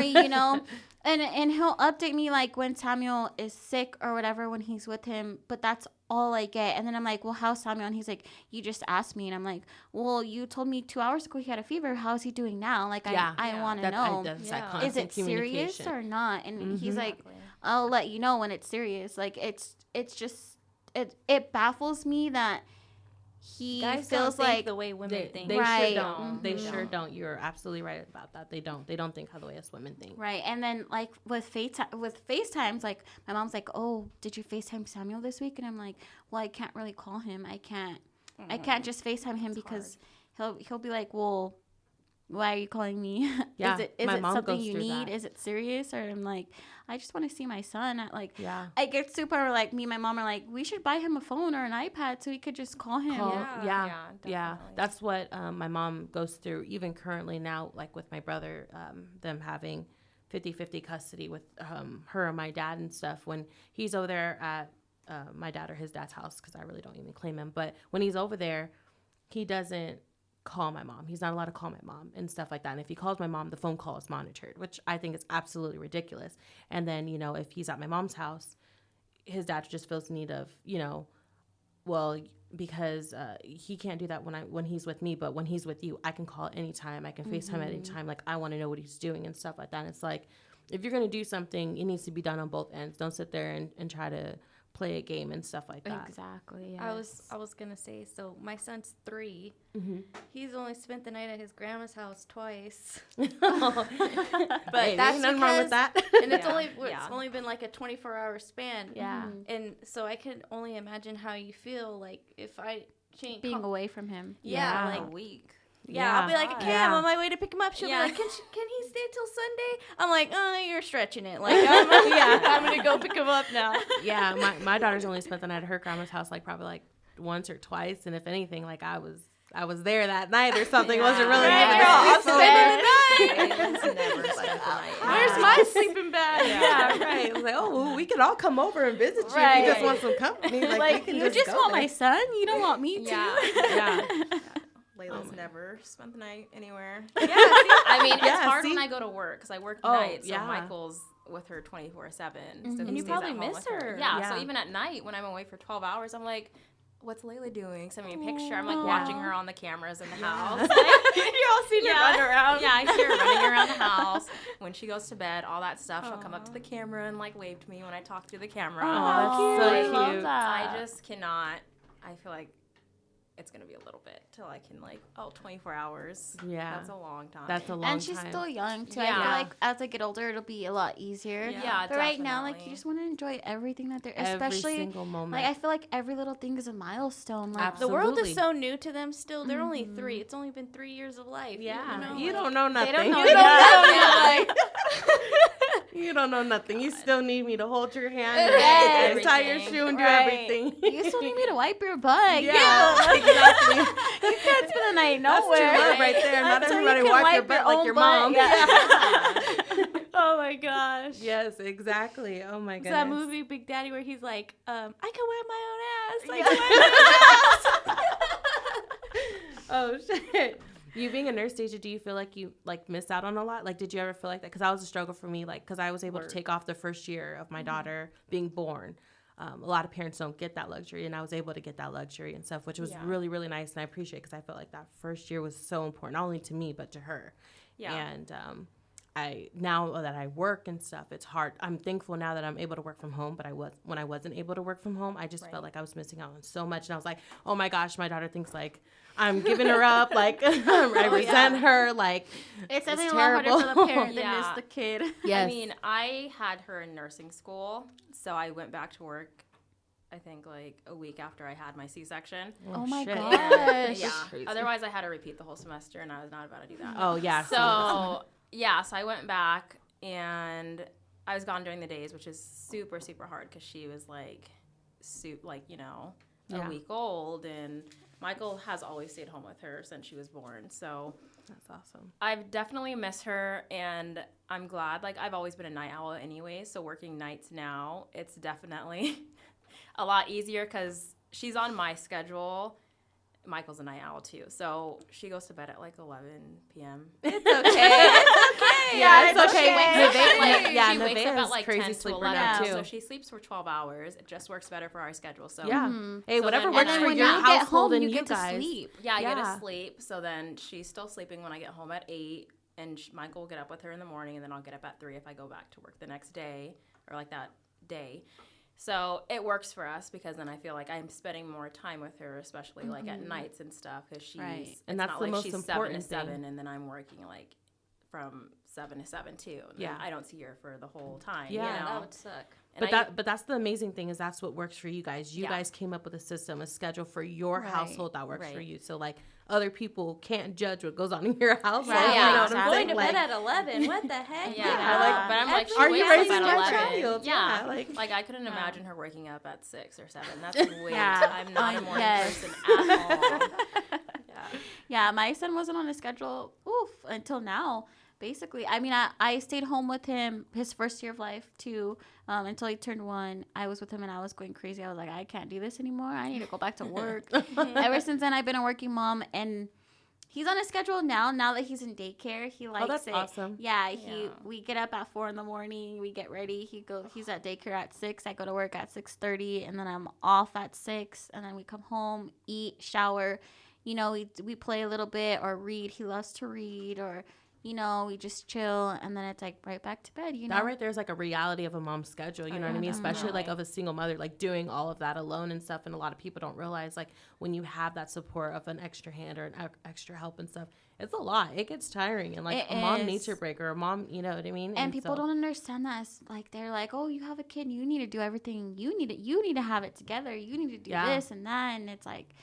S2: and he'll update me like when Samuel is sick or whatever when he's with him. But that's all I get. And then I'm like, well, how's Samuel? And he's like, you just asked me, and I'm like, well, you told me 2 hours ago he had a fever. How's he doing now? Like, I want to know.
S1: That's that
S4: Yeah.
S1: constant
S2: Is it serious
S1: communication.
S2: or not? And he's like,
S4: Exactly.
S2: I'll let you know when it's serious. Like, it's just it baffles me that he
S4: Guys
S2: feels
S4: don't think
S2: like
S4: the way women think.
S1: They
S2: Right.
S1: sure don't. They
S2: Mhm.
S1: sure don't. You're absolutely right about that. They don't think how the way us women think.
S2: right. And then like with FaceTimes, like my mom's like, "Oh, did you FaceTime Samuel this week?" And I'm like, "Well, I can't really call him. I can't just FaceTime him because he'll be like, "Well, why are you calling me?
S1: Yeah,
S2: is
S1: my
S2: it
S1: mom
S2: something
S1: goes
S2: you
S1: through
S2: need?
S1: that.
S2: Is it serious?" Or I'm like, "I just want to see my son."
S1: Yeah.
S2: I get super like me and my mom are like, we should buy him a phone or an iPad so he could just call him.
S1: Yeah.
S3: Definitely.
S1: That's what my mom goes through even currently now, like with my brother, them having 50-50 custody with her and my dad and stuff. When he's over there at my dad or his dad's house, because I really don't even claim him, but when he's over there, he doesn't call my mom. He's not allowed to call my mom and stuff like that. And if he calls my mom, the phone call is monitored, which I think is absolutely ridiculous. And then, if he's at my mom's house, his dad just feels the need of, well, because he can't do that when he's with me, but when he's with you, I can call anytime. I can FaceTime at any time. Like, I want to know what he's doing and stuff like that. And it's like, if you're going to do something, it needs to be done on both ends. Don't sit there and try to play a game and stuff like that.
S2: Exactly.
S4: I
S2: Yes.
S4: was gonna say, so my son's 3.
S1: Mm-hmm.
S4: He's only spent the night at his grandma's house twice,
S1: But
S4: but that's
S1: nothing wrong with
S4: because-
S1: that.
S4: and it's
S3: Yeah.
S4: only been like a 24-hour span.
S2: Yeah.
S4: And so I can only imagine how you feel like if I change
S2: Being away from him.
S4: Yeah,
S1: Yeah.
S4: like
S3: a week.
S4: Yeah, I'll be like, okay,
S1: Yeah.
S4: I'm on my way to pick him up. She'll
S3: Yeah.
S4: be like, can he stay till Sunday? I'm like, you're stretching it. Like, I'm gonna go pick him up now.
S1: Yeah, my daughter's only spent the night at her grandma's house like probably like once or twice, and if anything, like I was there that night or something. It wasn't really
S4: Right,
S1: anything.
S4: girl, I'm
S1: So-
S4: spending
S3: Layla's never spent the night.
S4: Where's my sleeping bag?
S1: Yeah, right. It was like, oh, well, we could all come over and visit you if
S2: Right.
S1: you just want some company. Like, we can
S2: you just
S1: go
S2: want
S1: there.
S2: my son? You don't want me to?
S3: Yeah.
S1: Yeah.
S3: Layla's never spent the night anywhere.
S4: Yeah, see, I mean,
S1: Yeah,
S3: It's hard
S1: see?
S3: when I go to work because I work
S1: Oh,
S3: nights, so
S1: yeah.
S3: Michael's with her 24/7. So
S2: Mhm.
S3: he
S4: And you
S3: stays
S4: probably
S3: at home
S4: miss
S3: with
S4: her.
S3: Yeah, so
S1: Yeah.
S3: even at night when I'm away for 12 hours, I'm like, what's Layla doing? Send me a picture. I'm like
S2: Aw.
S3: watching her on the cameras in the house.
S4: you're all seeing her run around.
S3: Yeah, I see her running around the house. When she goes to bed, all that stuff, she'll come up to the camera and like wave to me when I talk through the camera.
S1: that's so
S2: I love
S1: cute.
S2: that.
S3: I just cannot. I feel like it's going to be a little bit till I can 24 hours.
S1: Yeah.
S3: That's a long time.
S1: That's a long
S2: And she's
S1: time.
S2: still young too. I
S3: Yeah.
S2: feel like as I get older, it'll be a lot easier.
S3: Yeah,
S2: But right now, like,
S3: definitely.
S2: you just want to enjoy everything that there,
S1: Every
S2: especially
S1: single moment.
S2: like I feel like every little thing is a milestone. Like
S1: Absolutely.
S4: The world is so new to them still. They're only 3. It's only been 3 years of life.
S1: Yeah.
S4: You know,
S1: You
S4: like-
S1: don't know nothing.
S2: don't know
S1: You
S2: nothing.
S1: nothing.
S4: Yeah.
S1: You don't know nothing. You still need me to hold your hand
S2: Yes.
S1: and tie your shoe and do everything.
S2: You still need me to wipe your butt.
S1: Yeah, exactly.
S2: You can't spend the night
S1: That's
S2: nowhere.
S1: true love right there. Not
S2: Until
S1: everybody
S2: you can
S1: wipe your
S2: wipe
S1: butt
S2: your
S1: like
S2: own
S1: your
S2: butt.
S1: mom.
S2: Yeah.
S4: Oh my gosh.
S1: Yes, exactly. Oh my
S4: It's
S1: goodness.
S4: that movie Big Daddy where he's like, I can wipe my own ass. I can wipe my own ass.
S1: Oh shit. You being a nurse, Deja, do you feel like you like missed out on a lot? Like, did you ever feel like that? Because that was a struggle for me. Like, because I was able to take off the first year of my daughter being born. A lot of parents don't get that luxury, and I was able to get that luxury and stuff, which was really, really nice, and I appreciate it because I felt like that first year was so important, not only to me but to her. Yeah. And now that I work and stuff, it's hard. I'm thankful now that I'm able to work from home, but when I wasn't able to work from home, I just felt like I was missing out on so much, and I was like, oh my gosh, my daughter thinks like I'm giving her up, like I resent her, like
S2: It's definitely a
S1: terrible.
S2: lot harder for the parent than
S3: Yeah.
S2: it's the kid.
S1: Yes.
S3: I mean, I had her in nursing school, so I went back to work, I think, like a week after I had my C-section.
S2: Oh my
S1: shit.
S2: gosh.
S3: Yeah.
S1: crazy.
S3: Otherwise, I had to repeat the whole semester, and I was not about to do that.
S1: Oh yeah.
S3: So, so I went back, and I was gone during the days, which is super, super hard because she was like, a week old, and Michael has always stayed home with her since she was born. So
S1: That's awesome.
S3: I've definitely missed her, and I'm glad. Like, I've always been a night owl anyway, so working nights now, it's definitely a lot easier because she's on my schedule. Michael's a night owl too, so she goes to bed at like 11 p.m.
S2: It's okay. It's okay.
S1: Yeah, it's okay.
S3: She wakes up at like
S1: crazy
S3: 10 to
S1: sleeper
S3: 11,
S1: now, too.
S3: so she sleeps for 12 hours. It just works better for our schedule. So
S1: Yeah. Hey,
S3: So
S1: whatever
S3: then
S1: works
S3: when
S1: for
S3: you
S1: your
S2: get
S1: household
S2: home,
S1: and
S2: you
S1: you
S2: get to
S1: guys.
S2: sleep.
S3: yeah, I get
S1: Yeah.
S3: to sleep. So then she's still sleeping when I get home at 8, and Michael will get up with her in the morning, and then I'll get up at 3 if I go back to work the next day or like that day. So it works for us because then I feel like I'm spending more time with her, especially like at nights and stuff, because she's
S2: Right.
S3: it's
S1: And that's
S3: not
S1: the
S3: like
S1: most
S3: she's
S1: important
S3: 7 to 7,
S1: thing.
S3: and then I'm working like from 7 to 7 too. And
S1: Yeah.
S3: then I don't see her for the whole time.
S1: Yeah.
S3: you know?
S4: That would suck.
S3: And
S1: But that's the amazing thing is that's what works for you guys. You
S3: Yeah.
S1: guys came up with a system, a schedule for your
S2: Right.
S1: household that works for
S3: Right.
S1: you. So like other people can't judge what goes on in your household.
S2: Right.
S1: You
S3: Yeah.
S1: know what I'm
S2: Exactly.
S1: saying?
S4: Going to
S1: Like,
S4: bed at 11. What the heck?
S3: Yeah, but I'm like, she
S1: are you
S3: wakes
S1: raising
S3: up
S1: your
S3: at 11.
S1: child?
S3: Yeah,
S1: like
S3: I couldn't imagine her waking up at 6 or 7. That's way.
S2: Yeah.
S3: I'm not a morning
S2: Yes.
S3: person at all. Yeah.
S2: Yeah, my son wasn't on a schedule, until now. Basically, I mean, I stayed home with him his first year of life too, until he turned 1. I was with him and I was going crazy. I was like, I can't do this anymore. I need to go back to work. Ever since then, I've been a working mom, and he's on a schedule now. Now that he's in daycare, he likes
S1: that's
S2: it.
S1: awesome.
S2: Yeah,
S3: Yeah.
S2: we get up at 4 a.m. We get ready. He's at daycare at 6. I go to work at 6:30, and then I'm off at 6. And then we come home, eat, shower. You know, we play a little bit or read. He loves to read, or we just chill, and then it's like right back to bed.
S1: that right there is like a reality of a mom's schedule. You know what I mean? Especially like of a single mother, like doing all of that alone and stuff. And a lot of people don't realize like when you have that support of an extra hand or an extra help and stuff, it's a lot. It gets tiring, and like
S2: It
S1: a mom
S2: is.
S1: needs your break, or a mom, you know what I mean?
S2: And people
S1: so-
S2: don't understand that. It's like they're like, oh, you have a kid, you need to do everything. You need to have it together. You need to do this and that, and it's like,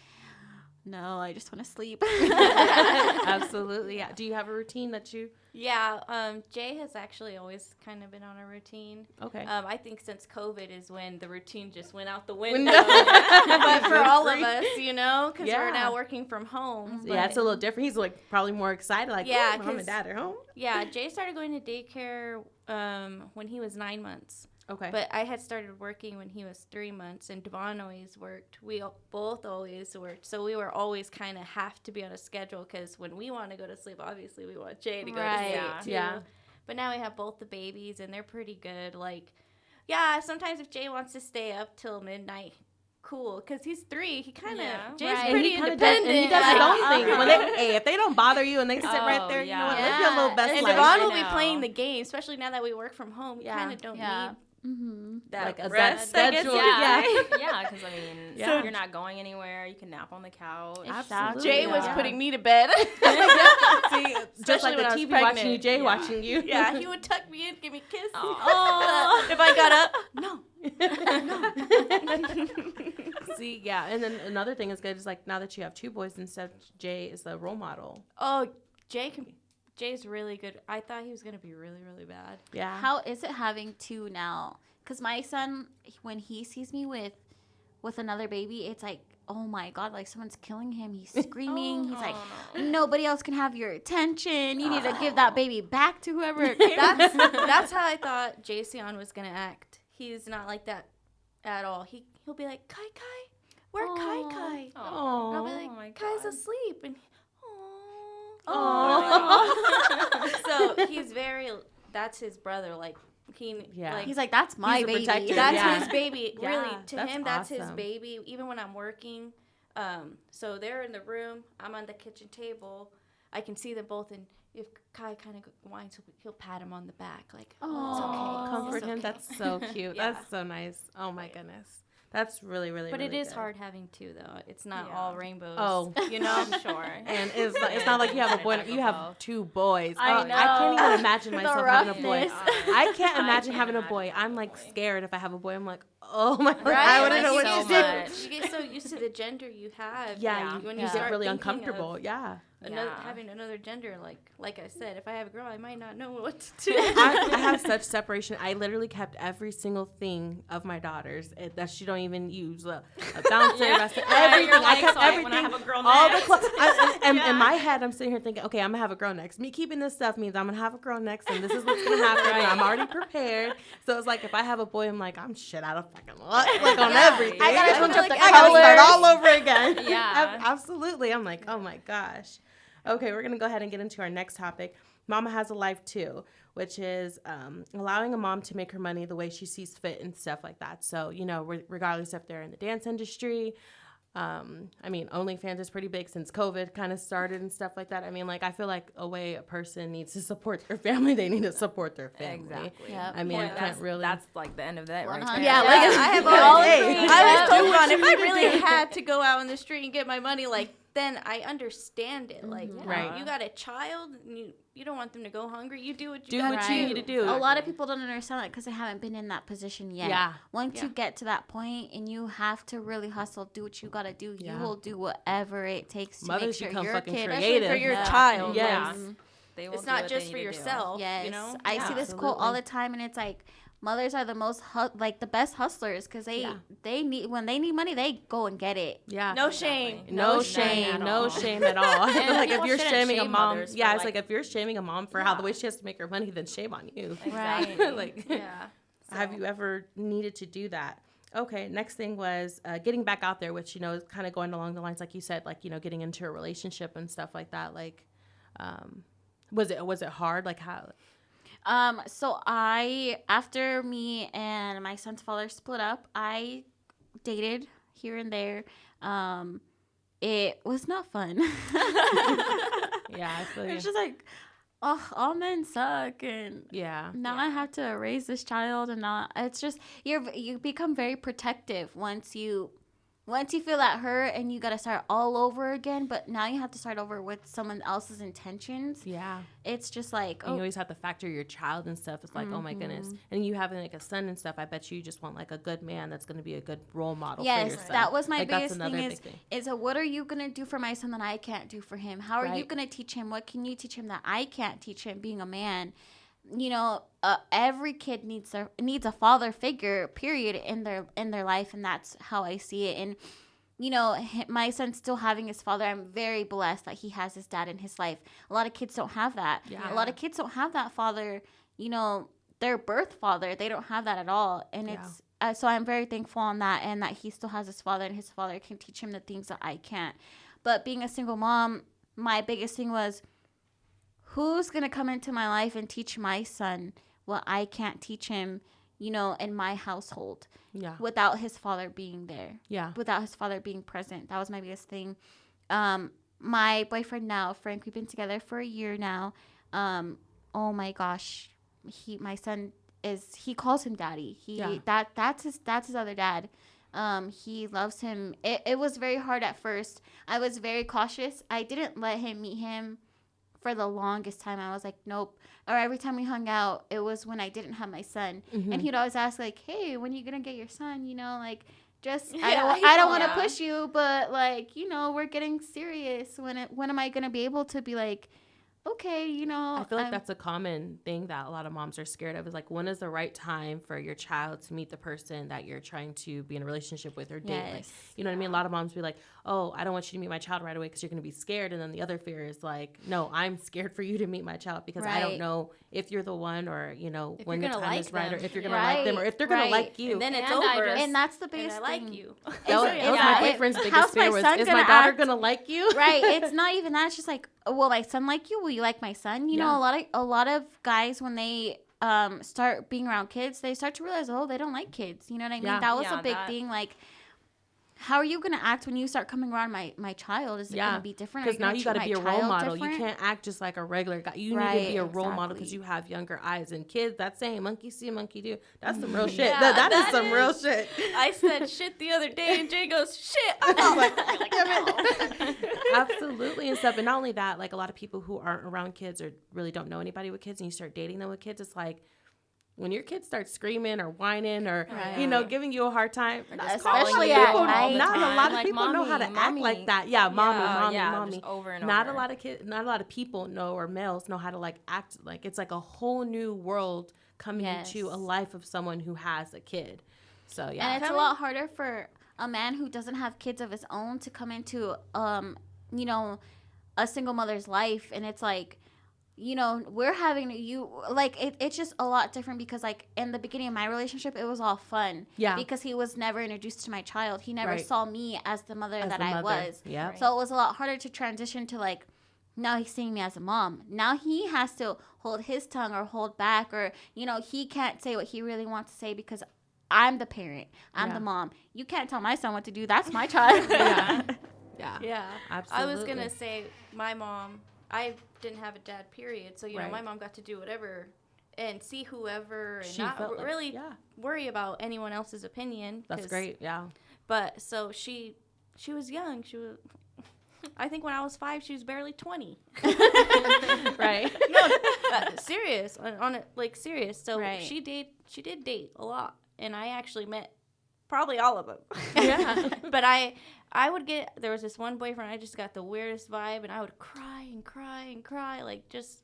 S2: no, I just want to sleep.
S1: Absolutely. Yeah. Do you have a routine that you?
S4: Yeah, Jay has actually always kind of been on a routine.
S1: Okay.
S4: I think since COVID is when the routine just went out the window.
S1: But
S4: But for all of us, because we're
S1: Yeah.
S4: now working from home.
S1: Yeah, it's a little different. He's like probably more excited. Like,
S4: Yeah,
S1: yeah, mom
S4: 'cause-
S1: and dad are home.
S4: Yeah, Jay started going to daycare when he was 9 months.
S1: Okay.
S4: But I had started working when he was 3 months, and Devon always worked. We both always worked. So we were always kind of have to be on a schedule, because when we want to go to sleep, obviously we want Jay to go
S2: Right.
S4: to sleep
S3: Yeah.
S4: too.
S1: Yeah.
S4: But now we have both the babies, and they're pretty good. Like, yeah, sometimes if Jay wants to stay up till midnight, cool, because he's 3. He kind of,
S3: Yeah.
S4: Jay's
S2: Right.
S4: pretty
S1: he kinda
S4: independent.
S1: and he does his
S4: like,
S1: own thing. When if they don't bother you and they sit right
S3: Oh,
S1: there, you know
S3: yeah.
S1: what, live your little best
S4: and
S1: life.
S4: Devon
S3: I
S4: will be
S3: know.
S4: playing the game, especially now that we work from home. We
S2: Yeah.
S4: kind of don't
S2: Yeah.
S4: need
S2: Mm-hmm.
S4: that
S1: Like a
S4: rest,
S1: that
S4: I guess,
S1: schedule,
S3: Yeah,
S1: yeah.
S3: yeah, because I mean,
S1: Yeah.
S3: you're not going anywhere. You can nap on the couch.
S1: Absolutely.
S4: Jay was
S1: Yeah.
S4: putting me to bed.
S1: See, just
S4: Especially
S1: like
S4: when
S1: the
S4: I was
S1: TV watching you,
S4: pregnant.
S1: Jay
S3: Yeah.
S1: watching you.
S4: Yeah, he would tuck me in, give me kisses.
S3: Aw.
S4: If I got up, no.
S1: See, yeah, and then another thing is good is like now that you have 2 boys instead, Jay is the role model.
S4: Oh, Jay can Jay's really good. I thought he was gonna be really, really bad.
S1: Yeah.
S2: How is it having two now? Because my son, when he sees me with another baby, it's like, oh my God, like someone's killing him. He's screaming. He's like, nobody else can have your attention. You need to give that baby back to whoever it is.
S4: That's how I thought Jason was gonna act. He's not like that at all. He'll be like, Kai, where Kai? And I'll be like,
S3: Oh my
S4: Kai's
S3: God.
S4: asleep, and
S1: Oh.
S4: so he's very. That's his brother. Like
S1: Yeah.
S2: He's like, that's my
S1: He's a
S2: baby.
S1: protector.
S4: That's
S1: Yeah.
S4: his baby.
S1: Yeah,
S4: Really, to
S1: that's
S4: him, that's his
S1: awesome.
S4: baby. Even when I'm working, so they're in the room. I'm on the kitchen table. I can see them both, and if Kai kind of whines, he'll pat him on the back, like, "Oh, it's okay."
S1: Comfort
S4: It's
S1: him.
S4: okay.
S1: That's so cute.
S4: Yeah.
S1: That's so nice. Oh my goodness. That's really, really,
S4: But
S1: really
S4: it is
S1: good.
S4: hard having two, though. It's not
S3: Yeah.
S4: all rainbows.
S1: Oh.
S4: you know.
S3: I'm sure.
S1: And it's not like you have a boy. You have two boys.
S2: I
S1: I can't
S2: know.
S1: even imagine
S2: The
S1: myself having a boy.
S2: roughness.
S1: I can't imagine
S3: can't
S1: having a
S3: imagine
S1: boy. I'm
S3: having a
S1: like
S3: boy.
S1: scared if I have a boy. I'm like, oh my.
S4: Right?
S1: I wouldn't know
S4: Like,
S1: what
S4: you
S1: to
S4: get
S1: do.
S4: so- You get so used to the gender you have.
S1: Yeah,
S4: When
S1: you
S4: you
S1: get
S4: start
S1: really
S4: thinking of
S1: uncomfortable. Yeah.
S4: having another gender, like I said, if I have a girl, I might not know what to do.
S1: I have such separation. I literally kept every single thing of my daughter's that she don't even use. A bouncer, everything.
S3: You're
S1: I
S3: like,
S1: kept
S3: so when I
S1: everything.
S3: have a girl
S1: All the
S3: next.
S1: clothes. And in my head, I'm sitting here thinking, okay, I'm gonna have a girl next. Me keeping this stuff means I'm gonna have a girl next, and this is what's gonna happen. And I'm already prepared. So it's like if I have a boy, I'm like, I'm shit out of fucking luck, like on everything.
S2: I gotta switch up the
S1: I gotta start
S2: colors.
S1: all over again.
S3: Yeah.
S1: Absolutely. I'm like, oh my gosh. Okay, we're gonna go ahead and get into our next topic. Mama has a life too, which is allowing a mom to make her money the way she sees fit and stuff like that. So, regardless if they're in the dance industry, OnlyFans is pretty big since COVID kind of started and stuff like that. I feel like a way a person needs to support their family, they need to support their family.
S3: Exactly.
S2: Yep.
S1: You can't really.
S3: That's like the end of that right
S2: 100.
S3: there.
S1: Yeah,
S4: I have
S1: Yeah.
S4: all
S1: Hey.
S4: agree.
S1: Yeah.
S4: I was told
S1: Do what
S4: on if
S1: you
S4: I
S1: need to
S4: really
S1: do.
S4: had to go out in the street and get my money, like then I understand it. Like
S1: Right.
S4: you got a child, and you don't want them to go hungry. You do what you
S1: Do
S4: gotta
S1: what you need to do.
S2: A lot of people don't understand that because they haven't been in that position yet.
S1: Yeah.
S2: Once you get to that point and you have to really hustle, do what you gotta do.
S1: Yeah.
S2: You will do whatever it takes to
S1: Mothers
S2: make sure
S1: become
S2: your
S1: fucking
S2: kid,
S4: Especially for
S1: creative.
S4: your
S2: Yeah.
S4: child.
S1: Yes.
S4: like,
S3: They will
S4: it's
S3: do
S4: not
S3: what
S4: just
S3: they
S4: for
S3: need to do.
S4: yourself.
S2: Yes,
S4: You know.
S2: I see this quote all
S1: Absolutely.
S2: the time, and it's like mothers are the most the best hustlers because they need when they need money they go and get it.
S1: Yeah.
S4: No shame.
S1: No
S3: No
S1: shame,
S3: shame at
S1: no
S3: all.
S1: shame at all. I feel like if
S3: people
S1: you're
S3: shouldn't
S1: shaming a
S3: shame
S1: mom,
S3: mothers for,
S1: it's
S3: like-
S1: like if you're shaming a mom for how the way she has to make her money, then shame on you.
S3: Exactly.
S1: Like,
S4: Yeah.
S1: have you ever needed to do that? Okay, next thing was getting back out there, which, is kind of going along the lines, like you said, like, getting into a relationship and stuff like that. Like, was it hard? Like how?
S2: So after me and my son's father split up, I dated here and there. It was not fun.
S1: Yeah, I feel you.
S2: It's just like, oh, all men suck, and
S1: Yeah.
S2: now I have to raise this child, and now it's just you become very protective once you feel that hurt, and you got to start all over again. But now you have to start over with someone else's intentions.
S1: Yeah.
S2: It's just like,
S1: And you always have to factor your child and stuff. It's like, oh my goodness. And you having like a son and stuff, I bet you just want like a good man that's going to be a good role model for your
S2: yes,
S1: son.
S2: that was my
S1: Like, that's
S2: biggest
S1: another
S2: thing
S1: big thing.
S2: is what are you going to do for my son that I can't do for him? How are you
S1: Right.
S2: going to teach him? What can you teach him that I can't teach him being a man? Every kid needs a father figure, period, in their life, and that's how I see it. And my son still having his father, I'm very blessed that he has his dad in his life. A lot of kids don't have that.
S1: Yeah.
S2: A lot of kids don't have that father, their birth father. They don't have that at all. And it's so I'm very thankful on that, and that he still has his father, and his father can teach him the things that I can't. But being a single mom, my biggest thing was, who's going to come into my life and teach my son what I can't teach him, in my household?
S1: Yeah.
S2: Without his father being there.
S1: Yeah.
S2: Without his father being present. That was my biggest thing. My boyfriend now, Frank, we've been together for a year now. Oh my gosh. My son he calls him daddy. That's his other dad. He loves him. It was very hard at first. I was very cautious. I didn't let him meet him for the longest time. I was like, nope. Or every time we hung out, it was when I didn't have my son.
S1: Mm-hmm.
S2: And he'd always ask, like, hey, when are you going to get your son? Just,
S4: Yeah,
S2: I don't want to
S3: yeah.
S2: push you, but, like, we're getting serious. When am I going to be able to be like, okay, you know.
S1: I feel like that's a common thing that a lot of moms are scared of, is like, when is the right time for your child to meet the person that you're trying to be in a relationship with or date?
S2: Yes.
S1: Like, you know what I mean? A lot of moms be like, oh, I don't want you to meet my child right away because you're going to be scared. And then the other fear is like, no, I'm scared for you to meet my child because I don't know if you're the one, or, you know,
S4: If
S1: when the
S4: you're gonna
S1: time
S4: like
S1: is right, or
S4: them.
S1: if you're going to like them, or if they're going to like you.
S3: And then it's
S4: And I
S3: over.
S4: just-
S2: and that's the
S4: And
S2: biggest
S4: I
S2: thing.
S4: like you.
S1: That was my boyfriend's biggest
S2: How's
S1: fear
S2: my
S1: was,
S2: son
S1: is my
S2: gonna
S1: daughter
S2: act?
S1: going to like you?
S2: Right. It's not even that. It's just like, will my son like you? Will you like my son? You know, a lot of guys, when they start being around kids, they start to realize, oh, they don't like kids. You know what I mean?
S1: Yeah.
S2: That was
S3: Yeah,
S2: a big
S3: that-
S2: thing. Like, how are you going to act when you start coming around my child? Is it going to be different?
S1: Because now you got to be a role model. You can't act just like a regular guy. You need to be a role model because
S2: exactly.
S1: you have younger eyes. And kids, that saying monkey see, monkey do. That's some real shit.
S4: Yeah,
S1: That is
S4: that
S1: some real
S4: is-
S1: shit.
S4: I said shit the other day, and Jay goes, shit. I'm not like, no.
S1: Absolutely and stuff. And not only that, like, a lot of people who aren't around kids or really don't know anybody with kids, and you start dating them with kids, it's like, when your kids start screaming or whining or, you know, giving you a hard time,
S2: Especially
S1: people,
S2: at night.
S1: not a lot of
S3: Like,
S1: people know how to act like that. Yeah, mommy.
S3: Just over and
S1: Not
S3: over.
S1: a lot of people know, or males know how to like act like, it's like a whole new world coming into a life of someone who has a kid. So yeah,
S2: And it's a lot harder for a man who doesn't have kids of his own to come into, you know, a single mother's life. And it's like, you know, we're having it's just a lot different because, like, in the beginning of my relationship, it was all fun. Yeah. Because he was never introduced to my child. He never saw me as the mother that I was.
S1: Yeah.
S2: So it was a lot harder to transition to, like, now he's seeing me as a mom. Now he has to hold his tongue or hold back, or, you know, he can't say what he really wants to say because I'm the parent. I'm the mom. You can't tell my son what to do. That's my child.
S4: Yeah.
S1: Absolutely.
S4: I was going to say, my mom, I didn't have a dad, period. So, you know, my mom got to do whatever and see whoever and
S1: She
S4: not
S1: felt like-
S4: really worry about anyone else's opinion.
S1: That's great. Yeah.
S4: But so she was young. She was, I think when I was 5, she was barely 20.
S1: Right.
S4: No, serious on it, like serious. So
S2: Right.
S4: she did date a lot, and I actually met probably all of them.
S1: Yeah.
S4: But I would get, there was this one boyfriend, I just got the weirdest vibe, and I would cry and cry and cry, like, just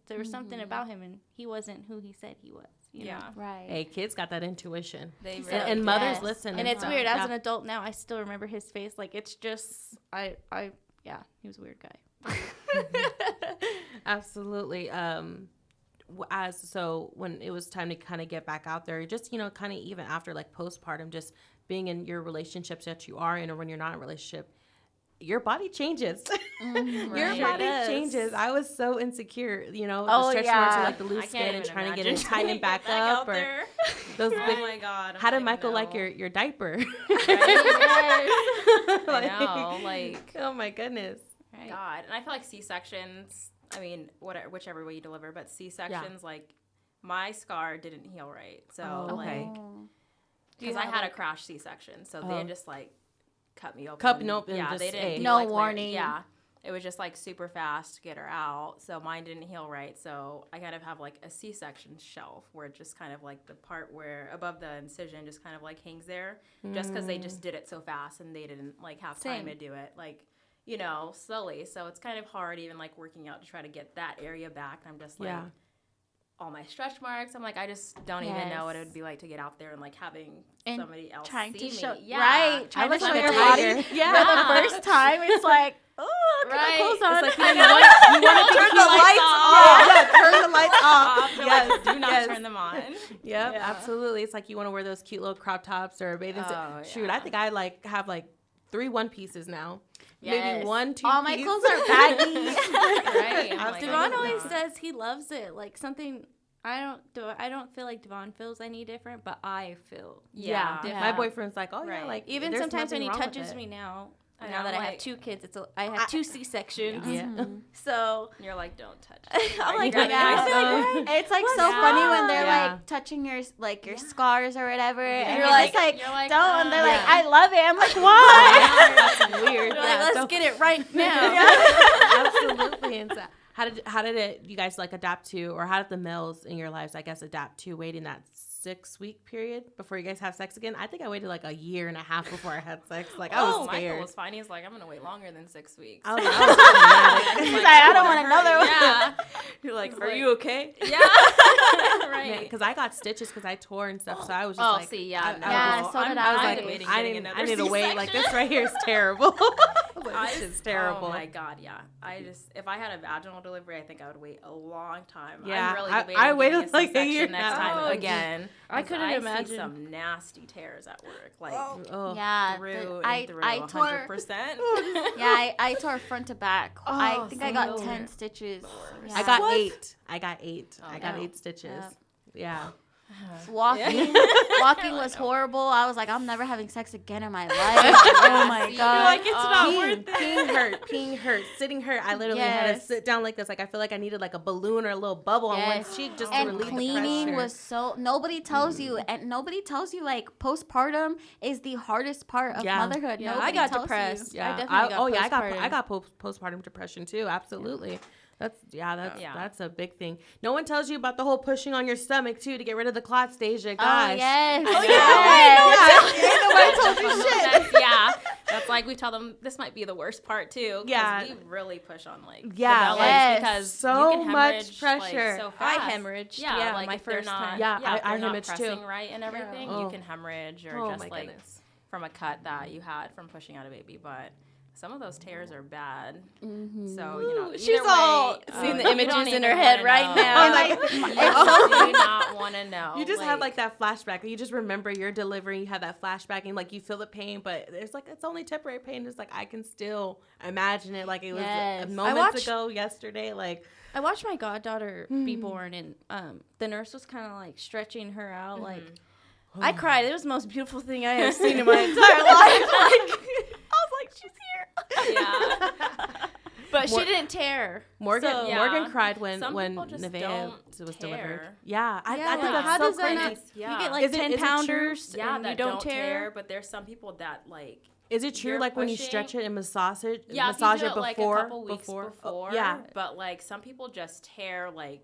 S4: there was something about him, and he wasn't who he said he was. You know?
S2: Right.
S1: Hey, kids got that intuition.
S3: They
S1: And,
S3: really
S1: and mothers
S2: Yes.
S1: listen.
S4: And it's
S1: stuff.
S4: weird, as
S1: Yeah.
S4: an adult now, I still remember his face. Like, it's just, yeah, he was a weird guy.
S1: Absolutely. So when it was time to kind of get back out there, just, you know, kind of even after like postpartum, just being in your relationships that you are in, or when you're not in a relationship, your body changes. Your
S3: Right.
S1: body
S4: Sure does.
S1: changes. I was so insecure, you know,
S2: Oh,
S1: the stretch
S2: yeah.
S1: marks or like the
S3: I
S1: loose
S3: can't
S1: skin and
S3: even
S1: trying to get
S3: imagine
S1: it tightened back up, or
S3: there.
S1: those
S3: Oh
S1: big.
S3: my god.
S1: How did
S3: I'm
S1: Michael
S3: no.
S1: like your diaper?
S3: I know, like,
S1: oh my goodness.
S4: Right?
S3: God. And I feel like C-sections, I mean, whichever way you deliver, but C-sections, like, my scar didn't heal right. So,
S1: Oh, okay.
S3: like, because I had a crash C-section. So they just, like, cut me open.
S1: Cut me open,
S3: Yeah,
S1: just,
S3: they didn't
S1: hey.
S3: do,
S2: No
S3: like,
S2: warning.
S3: Yeah. It was just, like, super fast to get her out. So mine didn't heal right. So I kind of have, like, a C-section shelf where it just kind of, like, the part where above the incision just kind of, like, hangs there. Just because they just did it so fast and they didn't, like, have time to do it. Like, you know, slowly. So it's kind of hard even, like, working out to try to get that area back. I'm just, like, all my stretch marks. I'm like, I just don't even know what it would be like to get out there and, like, having somebody else
S2: trying
S3: see
S2: to show,
S3: me. Yeah.
S2: right, trying to
S1: look
S2: show
S1: like a
S2: your
S1: tiger.
S2: body
S1: Yeah.
S2: for the first time. It's like, oh, look at my clothes on.
S1: It's like, you want to turn the lights off. Yeah, turn the lights off.
S3: Yes. Do not turn them on.
S1: Yep, absolutely. It's like you want to wear those cute little crop tops or bathing suit.
S3: Oh,
S1: Shoot,
S3: yeah.
S1: I think I like have like 3 one pieces now.
S2: Yes.
S1: Maybe 1, 2
S2: all my
S1: piece.
S2: clothes are baggy.
S3: Right? I'm like,
S4: Devon
S3: oh,
S4: always
S3: God.
S4: says he loves it. Like something, I don't feel like Devon feels any different, but I feel
S1: Yeah.
S4: different.
S1: My boyfriend's like, oh yeah,
S3: Right.
S1: like
S4: Even
S1: there's
S4: sometimes when
S1: nothing
S4: he
S1: wrong with
S4: touches
S1: it.
S4: me now
S3: I
S4: now
S3: know,
S4: that I have
S3: like-
S4: 2 kids, I have 2 C-sections.
S1: Yeah.
S4: So
S3: You're like, don't touch it.
S4: I'm like,
S3: Right.
S4: I feel like,
S2: It's like so
S1: Yeah.
S2: funny when they're
S1: Yeah.
S2: like touching your scars or whatever, and you're
S3: You're
S2: like,
S3: like,
S2: don't. And they're like,
S1: yeah.
S2: I love it. I'm like, why?
S1: That's weird.
S4: You're like,
S1: Yeah,
S4: let's
S1: so-
S4: get it right now.
S1: Absolutely. And so how did it you guys like adapt to, or how did the males in your lives, I guess, adapt to waiting that 6-week period before you guys have sex again? I think I waited like a year and a half before I had sex. Like I was
S3: Michael
S1: scared.
S3: was fine. He's like, I'm gonna wait longer than 6 weeks.
S1: I was dramatic.
S2: He's like, I don't want another one.
S3: Yeah.
S5: like, are you okay?
S3: Yeah. Right.
S1: Because I got stitches because I tore and stuff, so I was just
S3: Oh,
S1: like,
S3: see, yeah.
S2: Yeah, so did I.
S1: I was
S3: I'm
S1: like,
S3: debating
S1: I
S3: getting
S1: didn't,
S3: another
S1: I need to wait.
S3: C-section.
S1: Like, this right here is terrible. This is terrible.
S3: Oh my God, yeah. If I had a vaginal delivery, I think I would wait a long time.
S1: Yeah,
S3: I'm really
S1: I
S3: debating
S1: waited
S3: getting a
S1: like a
S3: C-section
S1: year
S3: next
S1: now.
S3: time again.
S4: I
S3: 'cause
S4: couldn't
S3: see
S4: imagine.
S3: some nasty tears at work, like
S1: Oh.
S2: Yeah,
S3: through
S2: I
S3: and through,
S2: I tore.
S3: 100%.
S2: Yeah, I tore front to back. I
S3: Oh,
S2: think I got
S3: so
S2: 10 stitches. Yeah.
S1: I got
S5: What?
S1: 8. I got 8. I got
S3: no.
S1: 8 stitches.
S2: Yep.
S1: Yeah.
S2: Walking was horrible. I was like, I'm never having sex again in my life. Oh my
S3: You're
S2: god.
S5: like, it's not worth it.
S1: Peeing hurt, sitting hurt. I literally had to
S2: Yes.
S1: sit down like this. Like I feel like I needed like a balloon or a little bubble on one
S2: Yes.
S1: cheek just to
S2: And
S1: relieve the
S2: cleaning
S1: pressure.
S2: was so nobody tells you, and nobody tells you like postpartum is the hardest part of
S1: Yeah.
S2: motherhood.
S4: Yeah,
S2: Nobody
S4: I got
S2: tells
S4: depressed.
S2: You.
S1: Yeah.
S4: I definitely got postpartum.
S1: I got postpartum depression too. Absolutely. That's a big thing. No one tells you about the whole pushing on your stomach too to get rid of the clot stage. Gosh.
S2: Oh yes.
S1: Nobody told you shit.
S3: That's like we tell them this might be the worst part too. 'Cause
S1: Yeah.
S3: we really push on like
S1: Yeah.
S3: the bellies
S2: Yes.
S3: because
S1: So
S3: you can
S1: much
S3: hemorrhage,
S1: pressure.
S3: Like, so
S4: I
S3: fast.
S4: hemorrhaged.
S3: Yeah, like
S4: my
S3: if they're
S4: first
S3: not,
S4: time.
S1: Yeah,
S3: if
S1: I
S3: they're not
S1: hemorrhaged, too.
S3: pressing right and everything,
S1: Oh.
S3: you can hemorrhage or
S1: Oh
S3: just
S1: my
S3: like
S1: goodness.
S3: from a cut that you had from pushing out a baby, but. Some of those tears are bad.
S2: Mm-hmm.
S3: So, you know,
S4: She's
S3: either
S4: all
S3: way,
S4: seeing the
S3: you
S4: images
S3: don't
S4: in
S3: even
S4: her head
S3: wanna
S4: right
S3: know.
S4: now.
S1: Oh my
S3: You do not want to know.
S1: You just have like that flashback. You just remember your delivery. You have that flashback, and like you feel the pain, but there's like it's only temporary pain. It's like I can still imagine it, like it was
S2: Yes.
S1: moments ago, yesterday. Like
S4: I watched my goddaughter be born, and the nurse was kind of like stretching her out. Like, I cried. It was the most beautiful thing I have seen in my entire life. Like, I was like, she's here.
S3: Yeah.
S4: But she didn't tear.
S1: Morgan,
S4: So-
S3: Yeah.
S1: Morgan cried when
S3: Some people just
S1: Nevaeh
S3: don't
S1: was
S3: tear.
S1: delivered. Yeah, I
S4: Yeah,
S1: think
S4: like,
S1: that's
S4: how
S1: so
S4: does that
S1: crazy.
S4: not-
S3: Yeah.
S4: You get like
S1: Is it
S4: 10
S1: true?
S4: pounders
S3: Yeah,
S4: and
S3: that
S4: you don't tear.
S3: but there's some people that like
S1: Is it true,
S3: You're
S1: like when you
S3: pushing-
S1: stretch it and massage it,
S3: yeah,
S1: massage
S3: if you
S1: it
S3: do it like
S1: before,
S3: a couple weeks before,
S1: yeah.
S3: but like some people just tear like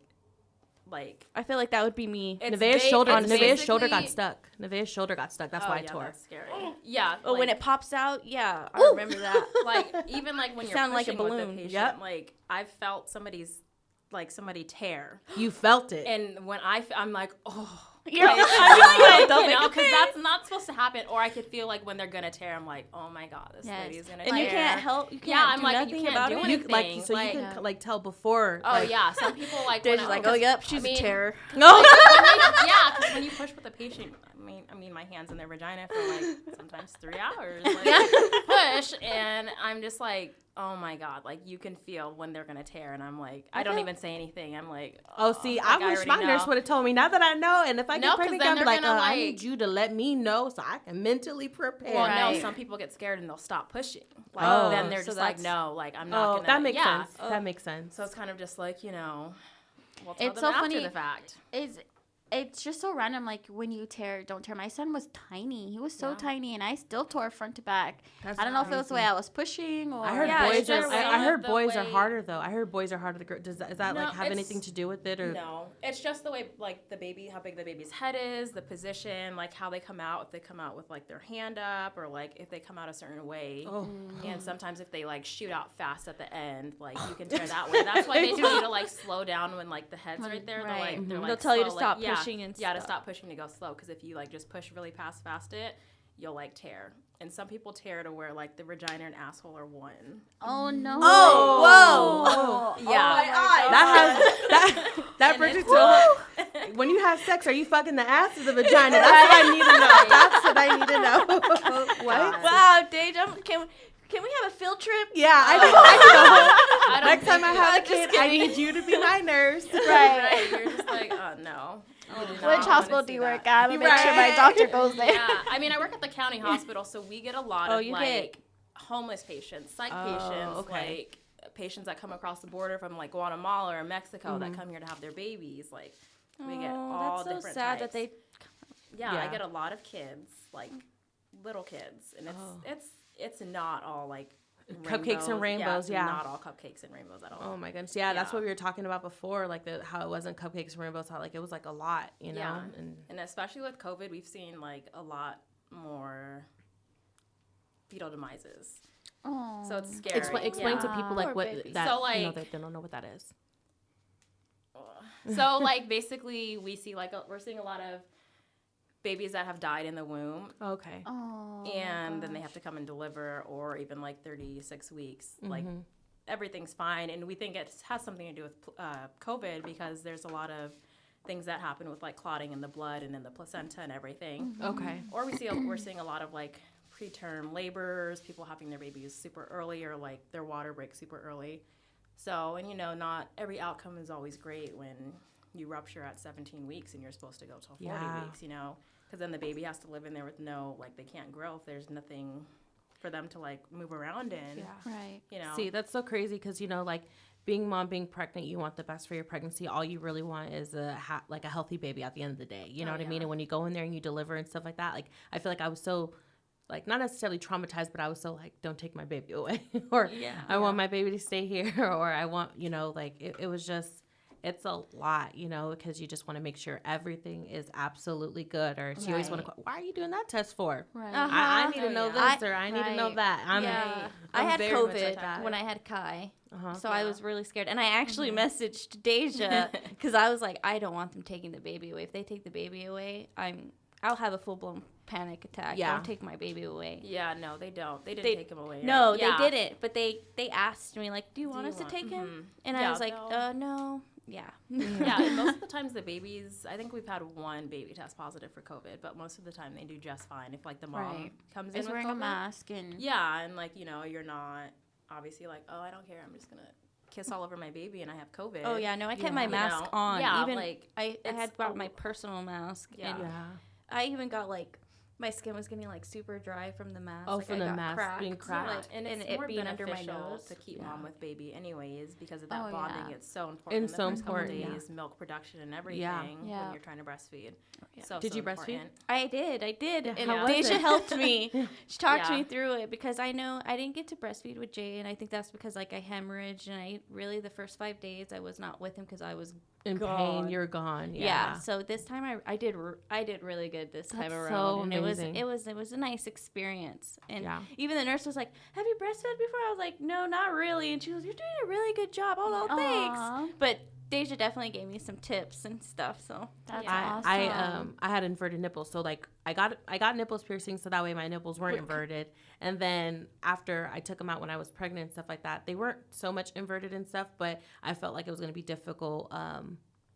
S4: I feel like that would be me.
S3: it's
S1: Nevaeh's
S3: ba-
S1: shoulder,
S3: it's
S1: Nevaeh's shoulder got
S3: basically-
S1: stuck. Nevaeh's shoulder got stuck. That's
S3: Oh,
S1: why I
S3: yeah,
S1: tore.
S3: that's scary. Yeah,
S4: Oh, when
S3: like-
S4: it pops out, yeah, I remember that.
S3: like even like when you're
S4: Sound like a
S3: pushing with the
S4: balloon.
S3: patient,
S1: Yep.
S3: like I've felt somebody tear,
S1: You felt it.
S3: and when I'm like, oh.
S4: You're
S3: Like,
S4: like, don't make
S3: you know,
S4: a
S3: because that's not supposed to happen. Or I could feel like when they're gonna tear, I'm like, oh my god, this
S2: Yes.
S3: lady's gonna
S4: and
S3: tear.
S4: you can't help. You can't
S3: Yeah, I'm
S4: do
S3: like, you
S4: nothing
S3: can't
S4: about
S3: do
S4: it.
S3: anything.
S1: you can
S2: Yeah.
S1: like tell before.
S3: Oh
S1: like,
S3: yeah, some people like.
S4: They're
S3: when
S4: just
S3: I-
S4: like, oh, yep, she's
S3: I mean,
S4: a terror.
S1: No.
S3: Yeah, because when you push with a patient, I mean, my hands in their vagina for like sometimes 3 hours. Like, push, and I'm just like, oh my god, like you can feel when they're gonna tear, and I'm like, I don't even say anything. I'm like,
S1: Oh, see,
S3: like,
S1: I wish
S3: already
S1: my nurse
S3: know.
S1: would have told me. Now that I know, and if I
S3: No,
S1: get
S3: 'cause
S1: pregnant,
S3: then
S1: I'll be
S3: they're
S1: like,
S3: gonna,
S1: I
S3: like-
S1: need you to let me know so I can mentally prepare.
S3: Well, no,
S2: Right.
S3: some people get scared and they'll stop pushing. Like
S1: Oh,
S3: then they're
S4: so
S3: just like,
S4: that's-
S3: no, like I'm not
S1: Oh,
S3: gonna.
S1: that makes
S3: yeah.
S1: sense. That makes sense.
S3: So it's kind of just like, you know, we'll tell
S2: It's
S3: them
S2: so
S3: after
S2: funny.
S3: the fact.
S2: It's just so random. Like when you tear, don't tear. My son was tiny. He was so
S3: Yeah.
S2: tiny, and I still tore front to back.
S1: That's
S2: I don't know if it was the way
S1: crazy.
S2: I was pushing or.
S1: I heard
S3: Yeah,
S1: boys
S3: it's
S1: are.
S3: just
S1: I
S3: some
S1: heard
S3: of the
S1: boys are
S3: way-
S1: harder though. I heard boys are harder. Is that
S3: No,
S1: like have
S3: it's-
S1: anything to do with it or?
S3: No, it's just the way like the baby, how big the baby's head is, the position, like how they come out. If they come out with like their hand up, or like if they come out a certain way.
S1: Oh.
S3: And sometimes if they like shoot out fast at the end, like you can tear that way. That's why they tell you to like slow down when like the head's right there. They're
S2: Right.
S3: like, they're
S4: They'll
S3: like
S4: tell you to
S3: slow,
S4: stop
S3: like, yeah,
S4: pushing and
S3: yeah, to
S4: stuff.
S3: stop pushing to go slow. Because if you like just push really fast it, you'll like tear. And some people tear to where like the vagina and asshole are one.
S2: Oh no!
S1: Oh, whoa.
S3: Yeah.
S1: That brings it to a, when you have sex, are you fucking the ass or the vagina? That's what I need to know. That's what I need to know. What?
S4: Wow, Dage, can we have a field trip?
S1: Yeah, I know.
S3: I don't
S1: Next time I
S3: think
S1: have a
S4: I'm
S1: kid,
S4: just
S1: I need you to be my nurse.
S2: Right.
S3: You're just like, oh no. You do not
S2: Which
S3: wanna
S2: hospital
S3: see
S2: do you
S3: that.
S2: work at? I'm gonna make sure my doctor goes there.
S3: Yeah, I mean, I work at the county hospital, so we get a lot
S4: Oh,
S3: of
S4: you
S3: like
S4: get-
S3: homeless patients, psych
S1: Oh,
S3: patients,
S1: okay.
S3: like patients that come across the border from like Guatemala or Mexico that come here to have their babies. Like we get all
S4: that's so
S3: different
S4: sad
S3: types.
S4: that they.
S3: Yeah,
S1: Yeah.
S3: I get a lot of kids, like little kids, and it's not all like
S1: Cupcakes and rainbows,
S3: it's
S1: yeah.
S3: not all cupcakes and rainbows at all.
S1: Oh my goodness, yeah, that's
S3: Yeah.
S1: what we were talking about before, like how it wasn't cupcakes and rainbows, how like it was like a lot, you know.
S3: Yeah.
S1: And
S3: And especially with COVID, we've seen like a lot more fetal demises.
S2: Oh.
S3: So it's scary.
S1: explain to
S3: Yeah.
S1: people like
S2: Poor
S1: what
S2: babies.
S1: that
S3: So,
S1: you know
S3: like-
S1: they don't know what that is.
S3: So like basically we're seeing a lot of babies that have died in the womb.
S1: Okay.
S2: Oh.
S3: And then they have to come and deliver, or even like 36 weeks.
S1: Mm-hmm.
S3: Like everything's fine. And we think it has something to do with COVID, because there's a lot of things that happen with like clotting in the blood and in the placenta and everything.
S1: Okay.
S3: Or we're seeing a lot of like preterm labors, people having their babies super early, or like their water breaks super early. So, and not every outcome is always great when you rupture at 17 weeks and you're supposed to go till 40 weeks, because then the baby has to live in there with they can't grow if there's nothing for them to like move around in.
S1: Yeah.
S2: Right.
S1: See, that's so crazy because, like being pregnant, you want the best for your pregnancy. All you really want is a healthy baby at the end of the day. You know what I mean? And when you go in there and you deliver and stuff like that, like I feel like I was so not necessarily traumatized, but I was so like, don't take my baby away, or I want my baby to stay here, or I want, it was just, it's a lot, because you just want to make sure everything is absolutely good, or you always want to, why are you doing that test for?
S2: Right.
S1: I need to know this, or I need to know that.
S4: I had
S1: very much
S4: COVID
S1: like that.
S4: when I had Kai. So I was really scared. And I actually messaged Deja because I was like, I don't want them taking the baby away. If they take the baby away, I'll have a full-blown panic attack.
S1: Yeah.
S4: Don't take my baby away.
S3: Yeah, no, they don't. They didn't take him away.
S4: No,
S3: right?
S4: they didn't. But they asked me, like, do you want us to take him? And I was like, no. Yeah.
S3: Yeah, and most of the times the babies, I think we've had one baby test positive for COVID, but most of the time they do just fine if like the mom comes in
S2: Is
S3: with
S2: wearing
S3: COVID.
S2: a mask and
S3: Yeah, and like, you're not obviously like, oh, I don't care, I'm just going to kiss all over my baby and I have COVID.
S4: Oh, yeah, no, I kept my mask on.
S3: Yeah,
S4: even
S3: like,
S4: I had brought my personal mask.
S3: Yeah.
S4: And I even got like, my skin was getting like super dry from the mask.
S1: Oh,
S4: like,
S1: from
S4: I
S1: the
S4: got
S1: mask being cracked.
S3: And it's
S4: it
S3: more
S4: being under my
S3: beneficial
S4: nose.
S3: to keep mom with baby anyways, because of that
S2: Oh,
S3: bonding.
S2: yeah.
S3: It's so important.
S1: It's
S3: in
S1: so
S3: the first
S1: important,
S3: couple days, milk production and everything
S2: Yeah.
S3: when you're trying to breastfeed.
S4: Yeah.
S3: So,
S1: Did you breastfeed?
S3: important.
S4: I did.
S1: Yeah,
S4: And
S1: how was
S4: Deja
S1: it?
S4: helped me. She talked
S3: Yeah.
S4: me through it because I know I didn't get to breastfeed with Jay, and I think that's because like I hemorrhaged, and I really the first 5 days I was not with him because I was
S1: in
S4: gone.
S1: pain, you're gone.
S4: Yeah. So this time I did really good this time around,
S1: so
S4: and
S1: amazing.
S4: it was a nice experience. And
S1: Yeah.
S4: even the nurse was like, "Have you breastfed before?" I was like, "No, not really." And she goes, "You're doing a really good job." Oh, thanks. But Deja definitely gave me some tips and stuff. So
S2: That's
S3: Yeah.
S2: awesome.
S1: I had inverted nipples, so like I got nipples piercing, so that way my nipples weren't inverted. And then after I took them out when I was pregnant and stuff like that, they weren't so much inverted and stuff, but I felt like it was gonna be difficult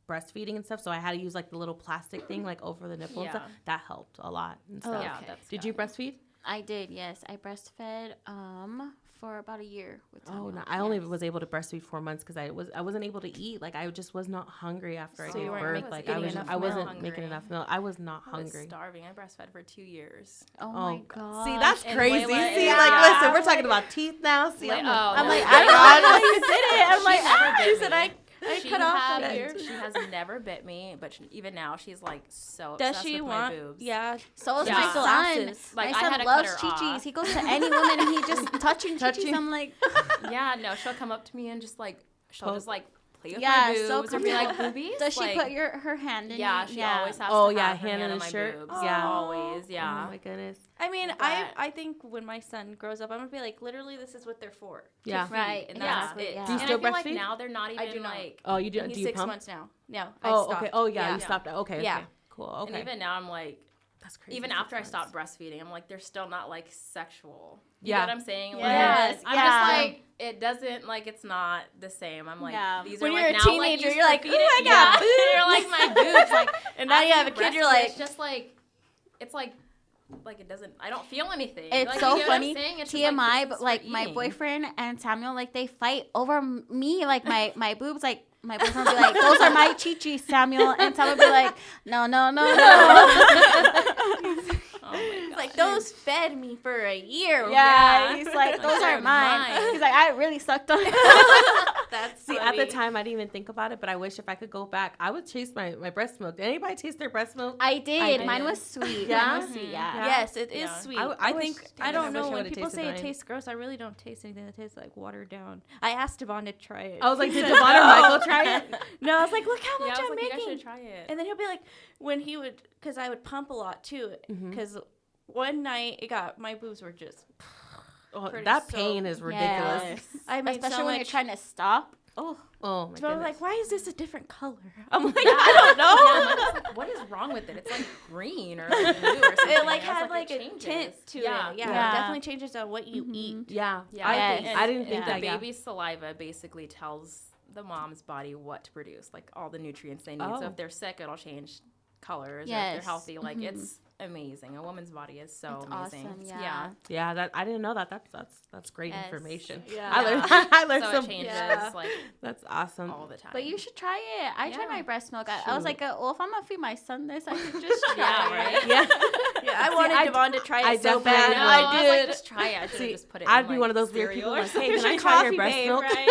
S1: breastfeeding and stuff, so I had to use like the little plastic thing like over the nipple and stuff. That helped a lot and stuff.
S3: Yeah,
S2: Okay.
S3: that's
S1: Did you breastfeed?
S2: I did, yes. I breastfed for about a year with
S1: Oh
S2: Samuel.
S1: no, I only was able to breastfeed 4 months because I wasn't able to eat. Like I just was not hungry after I
S4: So
S1: gave
S4: you weren't
S1: birth.
S4: making
S1: Like
S4: enough
S1: I wasn't
S3: milk.
S1: making enough milk. I was not
S3: I was
S1: hungry.
S3: starving. I breastfed for 2 years.
S2: Oh my god.
S1: See, that's
S3: And
S1: crazy.
S3: Layla
S1: See,
S3: is-
S1: like,
S3: yeah.
S1: listen, we're talking about teeth now. See, I'm
S2: I'm like,
S3: no.
S2: I don't know how you did it. I'm like,
S3: never bit
S4: she said
S3: me.
S4: I
S3: She
S4: cut off
S3: had-
S4: that ear.
S3: She has never bit me, but even now she's like so
S4: Does
S3: obsessed
S4: she
S3: with
S4: want?
S3: my boobs.
S4: Yeah.
S2: So is
S3: Yeah.
S2: my
S3: Still
S2: son.
S4: abscess.
S3: Like,
S2: My
S3: I
S2: son
S3: had to
S2: loves
S3: cut her
S2: chi-chis.
S3: off.
S2: He goes to any woman and he just touching chi-chis. I'm like,
S3: Yeah, no, she'll come up to me and just like she'll just like play with
S2: Yeah,
S3: my boobs
S2: so
S3: or be like
S2: comfortable.
S3: boobies.
S2: does she
S3: like,
S2: put her hand in
S3: Yeah,
S2: it?
S3: she always has
S1: Oh,
S3: to
S1: yeah,
S3: have her
S1: hand in
S3: on
S1: the
S3: my
S1: shirt.
S3: boobs.
S1: Yeah.
S3: Always, yeah.
S1: Oh my goodness.
S4: I mean,
S3: But-
S4: I think when my son grows up, I'm gonna be like, literally, this is what they're for.
S1: Yeah.
S4: To feed,
S2: Right,
S4: And
S3: yeah.
S4: that's it.
S2: Yeah.
S1: Do you
S3: And
S1: still
S3: I feel like
S1: breastfeed?
S3: now they're not even
S4: I do not.
S3: like
S1: Oh, you do?
S4: And
S1: Do
S4: he's
S1: you
S4: 6
S1: pump?
S4: months now. No, I
S1: Oh,
S4: stopped.
S1: okay. Oh, yeah,
S4: Yeah.
S1: you stopped. Okay,
S4: Yeah.
S1: okay. Cool. Okay.
S3: and even now I'm like
S1: That's crazy.
S3: even after I
S1: 6
S3: stopped
S1: months.
S3: breastfeeding, I'm like they're still not like sexual. You
S1: Yeah.
S3: know what I'm saying?
S2: Yes,
S3: Like, I'm
S2: yeah.
S3: just like it doesn't like it's not the same. I'm like
S2: Yeah.
S3: these
S4: When
S3: are
S4: you're
S3: like
S4: a
S3: now
S4: teenager,
S3: like
S4: you're like,
S3: used to
S4: "Ooh, I
S3: feed it."
S4: got
S3: Yeah. You're like my boobs like
S4: And now you have a
S3: after
S4: kid, you're
S3: breastfeed,
S4: like,
S3: it's just like it's like it doesn't I don't feel anything.
S2: It's
S3: like,
S2: so
S3: you know what I'm
S2: funny.
S3: saying? It's just,
S2: TMI,
S3: this is
S2: but
S3: for
S2: like my
S3: eating.
S2: boyfriend and Samuel, like they fight over me, like my boobs. Like my boyfriend would be like, "Those are my chi-chis, Samuel," and Samuel would be like, "No, no, no, no."
S3: Oh my
S4: It's like,
S3: gosh.
S4: those fed me for a year.
S2: Yeah, he's like,
S3: Like,
S2: "Those
S3: they're
S2: are mine."
S3: mine.
S2: He's like, "I really sucked on it."
S4: That's
S1: See, at the
S4: funny.
S1: time, I didn't even think about it, but I wish if I could go back, I would taste my breast milk. Did anybody taste their breast milk?
S2: I did.
S3: did.
S2: Mine was sweet.
S1: Yeah?
S2: Mine was sweet. Yeah.
S4: Yes, it is
S3: Yeah.
S4: sweet.
S1: I
S4: I,
S1: wish-
S4: think
S1: damn
S4: I
S1: it,
S4: don't
S1: I
S4: know
S1: wish I
S4: when
S1: would've
S4: people
S1: tasted
S4: say it
S1: mine.
S4: tastes gross. I really don't taste anything that tastes like watered down. I asked Devon to try it.
S1: I was like,
S4: He
S1: did
S4: said
S1: Devon or
S4: no.
S1: Michael try it?
S4: No, I was like, look how
S3: Yeah,
S4: much
S3: I was
S4: I'm
S3: like, you guys
S4: making.
S3: should try it.
S4: And then he'll be like, when he would, because I would pump a lot too,
S1: Mm-hmm.
S4: because one night my boobs were just.
S1: Oh,
S4: Pretty
S1: that
S4: so-
S1: pain is ridiculous.
S2: Yes.
S4: I made
S2: Especially
S4: so
S2: when you're
S4: much.
S2: trying to stop. Oh,
S1: Oh my
S4: So I'm
S1: goodness.
S4: like, why is this a different color? I'm like, I don't know.
S3: Yeah, I'm like, what is wrong with it? It's like green or like blue or something.
S4: It like
S3: I was
S4: had like
S3: it
S4: a
S3: changes.
S4: tint to
S3: Yeah.
S4: it. Yeah,
S2: Yeah.
S4: it definitely changes on what you eat.
S1: Yeah.
S3: Yeah,
S1: I didn't think
S3: the
S1: that. Yeah.
S3: baby's saliva basically tells the mom's body what to produce, like all the nutrients they need. So
S1: Oh.
S3: if they're sick, it'll change colors. Or if
S2: Yes.
S3: they're healthy, like it's amazing. A woman's body is so
S2: it's
S3: amazing.
S2: awesome. Yeah.
S1: Yeah, that I didn't know that. That's great
S2: Yes.
S1: information.
S4: Yeah.
S1: I learned I learned
S3: So
S1: some.
S3: it changes
S4: Yeah.
S3: like
S1: That's awesome.
S3: all the time.
S2: But you should try it. I tried
S3: Yeah.
S2: my breast milk. I was
S1: Shoot.
S2: like, well, if I'm gonna feed my son this, I could just try
S3: Yeah,
S2: it.
S3: right?
S1: Yeah.
S4: Yeah, I wanted
S1: I
S4: Devon to try it
S1: I
S4: so
S1: definitely
S3: I
S4: bad.
S3: know,
S1: know.
S3: I,
S4: I
S3: was
S4: did.
S3: like, just try it. I should have
S1: See,
S3: just put it
S1: I'd
S3: in,
S1: be
S3: like,
S1: one of those weird
S3: cereal
S1: people
S3: or
S1: like,
S3: something.
S1: hey, can I
S4: Your
S1: try your
S4: coffee
S1: breast
S4: babe,
S1: milk?
S4: right?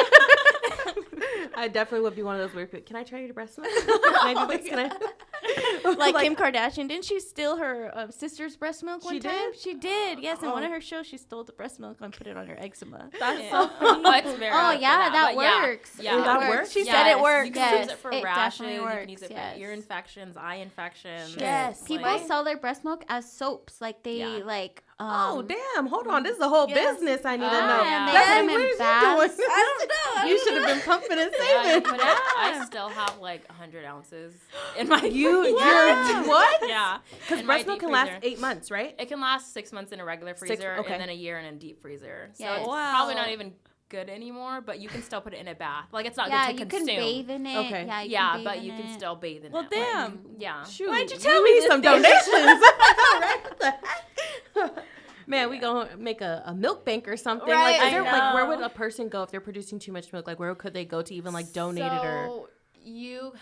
S1: I definitely would be one of those weird people. Can I try your breast milk? Can I do this? Can I?
S4: Like Kim Kardashian, didn't she steal her sister's breast milk one
S1: She
S4: time?
S1: did?
S4: She did. Yes, in one
S1: Oh.
S4: of her shows, she stole the breast milk and put it on her eczema.
S1: That's
S3: Yeah.
S1: so funny.
S3: Well, it's very
S2: Oh
S3: good for
S2: yeah, that
S3: but yeah.
S2: works.
S3: Yeah.
S2: It
S1: That works?
S4: She
S3: Yes.
S4: said it works.
S3: You can use
S2: Yes,
S3: it for
S2: it
S3: rashes.
S2: definitely
S3: You
S2: works,
S3: can use it
S2: yes.
S3: for ear infections, eye infections.
S4: Yes.
S2: People
S3: Like,
S2: sell their breast milk as soaps. Like they
S3: Yeah.
S2: like.
S1: Oh damn! Hold on, this is a whole
S4: Yes.
S1: business I need to
S3: Oh,
S1: know.
S3: yeah.
S2: They
S1: That's
S2: put 'em
S1: what
S2: in
S1: you
S2: baths.
S1: doing.
S4: I don't know.
S1: You should have been pumping and
S3: Yeah, you
S1: saving.
S3: put it- I still have like 100 ounces in my
S1: You're
S3: freezer.
S1: what?
S3: Yeah.
S1: Because
S3: in my
S1: breast milk
S3: deep
S1: can last
S3: freezer.
S1: 8 months, right?
S3: It can last 6 months in a regular freezer
S1: okay.
S3: and then a year in a deep freezer. So
S2: Yes.
S3: it's
S4: Wow.
S3: probably not even good anymore, but you can still put it in a bath. Like it's not
S2: Yeah,
S3: good to
S2: you
S3: consume.
S2: can bathe in it.
S1: Okay.
S2: Yeah, you
S3: Yeah,
S2: can
S3: but
S2: bathe
S3: you
S2: in
S3: can
S2: it.
S3: still bathe in
S4: Well,
S3: it.
S4: damn.
S3: Yeah.
S1: Shoot.
S4: Why'd you tell me
S1: need
S4: this
S1: some
S4: thing?
S1: donations? Right? What the heck? Man, we gonna make a milk bank or something.
S4: Right,
S1: Like, is there,
S4: I
S1: like, where would
S4: know.
S1: a person go if they're producing too much milk? Like, where could they go to even like donate it or?
S3: So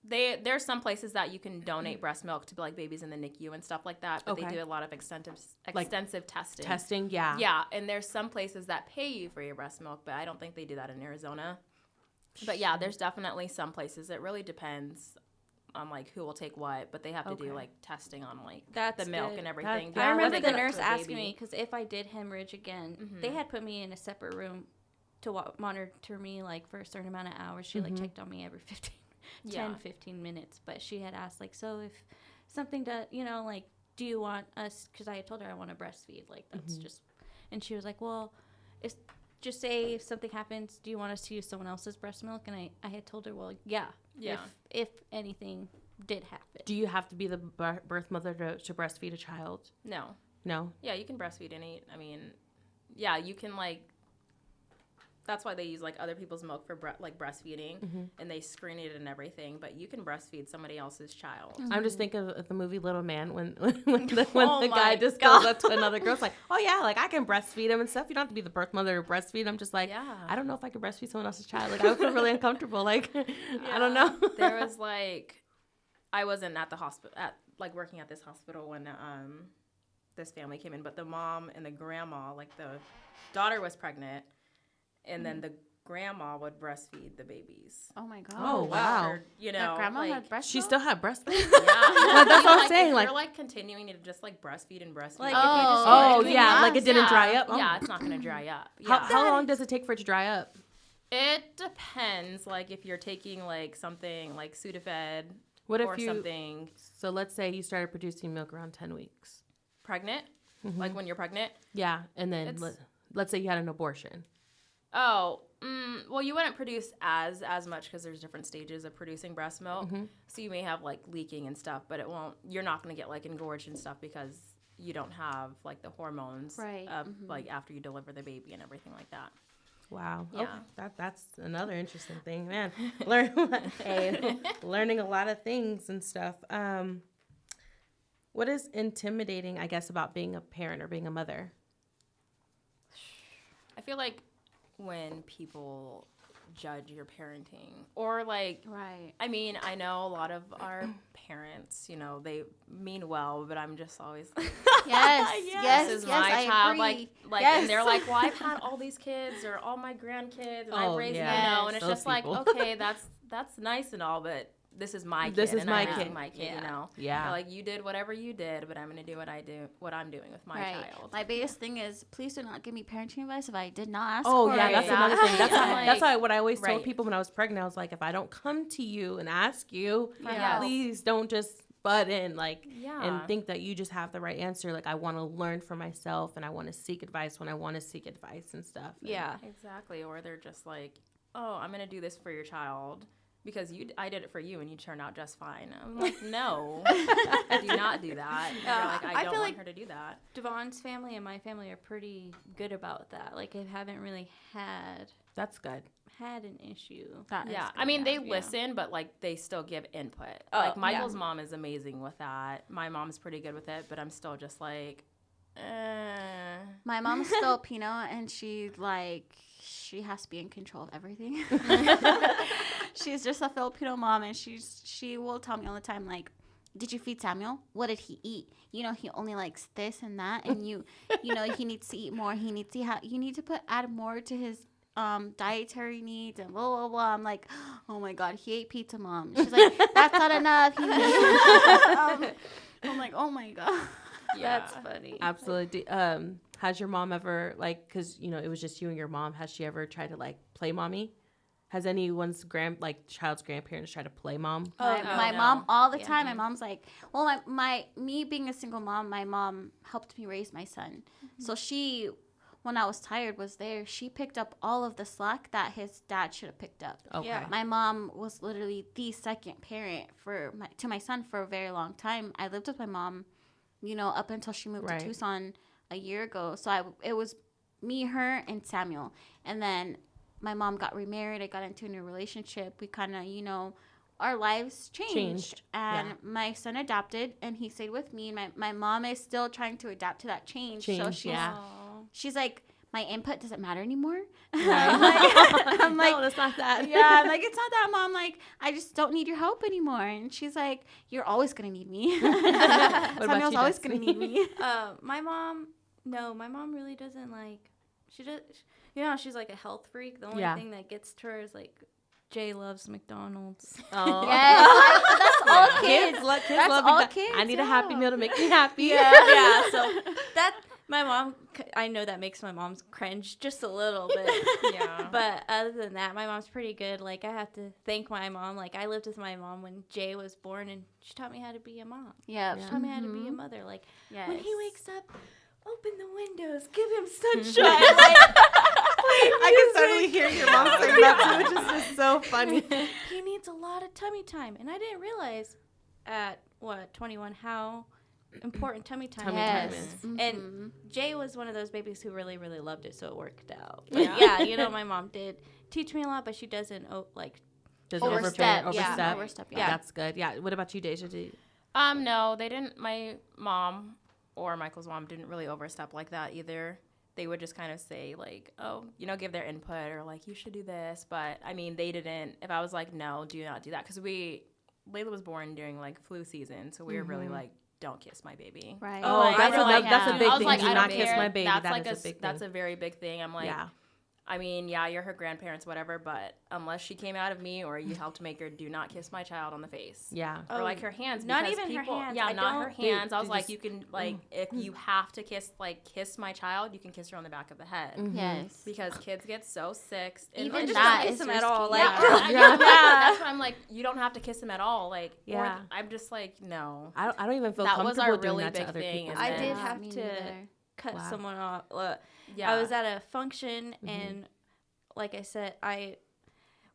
S3: there's some places that you can donate breast milk to like babies in the NICU and stuff like that, but
S1: Okay.
S3: they do a lot of extensive
S1: Like,
S3: testing.
S1: Testing, yeah.
S3: Yeah, and there's some places that pay you for your breast milk, but I don't think they do that in Arizona. But yeah, there's definitely some places. It really depends on like who will take what, but they have to do
S1: Okay.
S3: like testing on like
S4: That's
S3: the milk
S4: good.
S3: and everything.
S1: Yeah,
S4: I remember
S3: They
S4: the
S3: give it to
S4: nurse
S3: the
S4: asking
S3: baby.
S4: me because if I did hemorrhage again, they had put me in a separate room to monitor me like for a certain amount of hours. She like checked on me every 10, 15 minutes. But she had asked like, so if something does, like, do you want us? Because I had told her I want to breastfeed. Like that's just, and she was like, well, if just say if something happens, do you want us to use someone else's breast milk? And I had told her, well, yeah. If anything did happen.
S1: Do you have to be the birth mother to breastfeed a child?
S3: No.
S1: No.
S3: Yeah, you can breastfeed any. I mean, yeah, you can like. That's why they use like other people's milk for breastfeeding, and they screen it and everything. But you can breastfeed somebody else's child.
S1: I'm just thinking of the movie Little Man when the
S4: Oh
S1: guy
S4: my
S1: just
S4: God.
S1: goes up to another girl. It's like, oh yeah, like I can breastfeed him and stuff. You don't have to be the birth mother to breastfeed. I'm just like,
S3: Yeah.
S1: I don't know if I could breastfeed someone else's child. Like I would feel really uncomfortable. Like I don't know.
S3: There was like, I wasn't at the hospital like working at this hospital when this family came in, but the mom and the grandma, like the daughter was pregnant, and then the grandma would breastfeed the babies.
S2: Oh my god.
S1: Oh, wow.
S3: Or, you
S2: The
S3: know,
S2: grandma
S3: like,
S2: had breast
S1: She
S2: milk?
S1: still had breast milk.
S3: yeah.
S1: That's what I'm
S3: Like,
S1: saying.
S3: if
S1: Like,
S3: you're like continuing to just like breastfeed and breastfeed.
S4: Like,
S3: if you just
S1: oh
S3: keep doing
S1: yeah,
S3: that,
S1: like it didn't
S3: yeah.
S1: dry up. Oh.
S3: Yeah, it's not gonna dry up.
S1: How long does it take for it to dry up?
S3: It depends. Like if you're taking like something like Sudafed
S1: What if
S3: or
S1: you?
S3: something
S1: So let's say you started producing milk around 10 weeks.
S3: pregnant, like when you're pregnant.
S1: Yeah, and then
S3: It's-
S1: let's say you had an abortion.
S3: Oh, well, you wouldn't produce as much because there's different stages of producing breast milk. So you may have like leaking and stuff, but it won't. You're not going to get like engorged and stuff because you don't have like the hormones
S2: Right.
S3: of like after you deliver the baby and everything like that.
S1: Wow.
S3: Yeah.
S1: Okay. That's another interesting thing, man. Learning a lot of things and stuff. What is intimidating, I guess, about being a parent or being a mother?
S3: I feel like when people judge your parenting or like
S2: Right.
S3: I mean, I know a lot of our parents, they mean well, but I'm just always like,
S2: Yes. Yes.
S3: this is
S2: yes,
S3: my
S2: I
S3: child.
S2: agree.
S3: Like,
S2: Yes.
S3: and they're like, well, I've had all these kids or all my grandkids, and
S1: Oh,
S3: I've raised
S1: yeah.
S3: and it's
S1: Those
S3: just
S1: people.
S3: like, okay, that's nice and all, but this is my kid.
S1: This is
S3: and
S1: my
S3: I'm
S1: kid.
S3: raising my kid.
S1: Yeah.
S3: They're like, you did whatever you did, but I'm gonna do what I'm doing with my
S2: Right.
S3: child.
S2: My biggest thing is please do not give me parenting advice if I did not ask
S1: Oh
S2: for
S1: yeah,
S2: it.
S1: that's another thing. That's
S3: Yeah.
S1: why what I always told
S3: Right.
S1: people when I was pregnant. I was like, if I don't come to you and ask you,
S3: Yeah.
S1: please don't just butt in, like,
S3: Yeah.
S1: and think that you just have the right answer. Like, I want to learn for myself, and I want to seek advice when I want to seek advice and stuff. And
S4: Yeah.
S3: Exactly. Or they're just like, oh, I'm going to do this for your child because I did it for you and you turned out just fine. I'm like, no, do not do that. And you're like, I don't want her to do that.
S4: Devon's family and my family are pretty good about that. Like, I haven't really
S1: That's good.
S4: had an issue.
S3: Yeah, I mean, they listen, but, like, they still give input. Like, Michael's mom is amazing with that. My mom's pretty good with it, but I'm still just like,
S2: My mom's Filipino, and she has to be in control of everything. She's just a Filipino mom, and she will tell me all the time, like, did you feed Samuel? What did he eat? You know, he only likes this and that, and you know, he needs to eat more. You need to add more to his dietary needs and blah blah blah. I'm like, oh my god, he ate pizza, Mom. She's like, that's not enough. I'm like, oh my god.
S3: yeah.
S4: That's funny.
S1: Absolutely. Has your mom ever, like, because, you know, it was just you and your mom, has she ever tried to, like, play mommy? Has anyone's child's grandparents tried to play mom?
S2: My mom all the time. My mom's like, well, me being a single mom, my mom helped me raise my son. Mm-hmm. So she, when I was tired, was there. She picked up all of the slack that his dad should have picked up.
S1: Okay.
S4: Yeah.
S2: My mom was literally the second parent to my son for a very long time. I lived with my mom, you know, up until she moved to Tucson a year ago. So it was me, her, and Samuel. And then my mom got remarried. I got into a new relationship. We kind of, you know, our lives changed. And my son adopted, and he stayed with me. And my mom is still trying to adapt to that change. So she's like, my input doesn't matter anymore. I'm like,
S1: no, that's not that.
S2: Yeah, I'm like, it's not that, Mom. Like, I just don't need your help anymore. And she's like, you're always going to need me. Samuel's always going to need me.
S4: My mom really doesn't like, she does, you know, she's like a health freak. The only thing that gets to her is like, Jay loves McDonald's.
S1: Oh.
S2: Yes, that's all kids.
S1: Kids love all kids. I need a Happy Meal to make me happy.
S4: Yeah, so that, my mom, I know that makes my mom cringe just a little bit.
S3: Yeah.
S4: But other than that, my mom's pretty good. Like, I have to thank my mom. Like, I lived with my mom when Jay was born, and she taught me how to be a mom.
S2: Yeah.
S4: She taught me how to be a mother. Like,
S2: yes.
S4: when he wakes up, open the windows, give him sunshine. Like,
S1: I can totally hear your mom saying that too, which is just so funny.
S4: He needs a lot of tummy time. And I didn't realize at, 21, how important tummy time is.
S2: Mm-hmm.
S4: And Jay was one of those babies who really, really loved it, so it worked out. But yeah, you know, my mom did teach me a lot, but she doesn't,
S2: overstep.
S1: Overstep. Yeah. That's good. Yeah. What about you, Deja?
S3: No, they didn't. My mom or Michael's mom didn't really overstep like that either. They would just kind of say, like, oh, you know, give their input or, like, you should do this. But, I mean, they didn't. If I was like, no, do not do that. Because Layla was born during, like, flu season. So we were really like, don't kiss my baby.
S2: Right.
S1: Oh,
S3: like,
S1: that's a big thing.
S3: Like,
S1: do not kiss my baby.
S3: That's
S1: that
S3: like
S1: is a big thing.
S3: That's a very big thing. I'm like, I mean, yeah, you're her grandparents, whatever, but unless she came out of me or you helped make her, do not kiss my child on the face.
S1: Yeah.
S3: Or like her hands.
S4: Not even her hands.
S3: Yeah, not her hands. I was like,
S1: just,
S3: you can, like, if you have to kiss my child, you can kiss her on the back of the head.
S2: Mm-hmm. Yes.
S3: Because kids get so sick.
S2: Even
S4: just
S2: that
S4: don't kiss
S2: is
S4: them
S2: risky.
S4: at all. Like,
S3: Yeah, that's why I'm like, you don't have to kiss them at all. Like,
S1: yeah.
S3: or I'm just like, no.
S1: I don't even feel
S3: That was
S1: comfortable
S3: our
S1: doing
S3: really
S1: that to
S3: big
S1: other
S3: thing,
S1: people.
S3: and
S4: I
S3: then-
S4: did have
S2: Me
S4: to
S2: neither.
S4: cut
S1: Wow.
S4: someone off.
S3: Yeah.
S4: I was at a function, and like I said,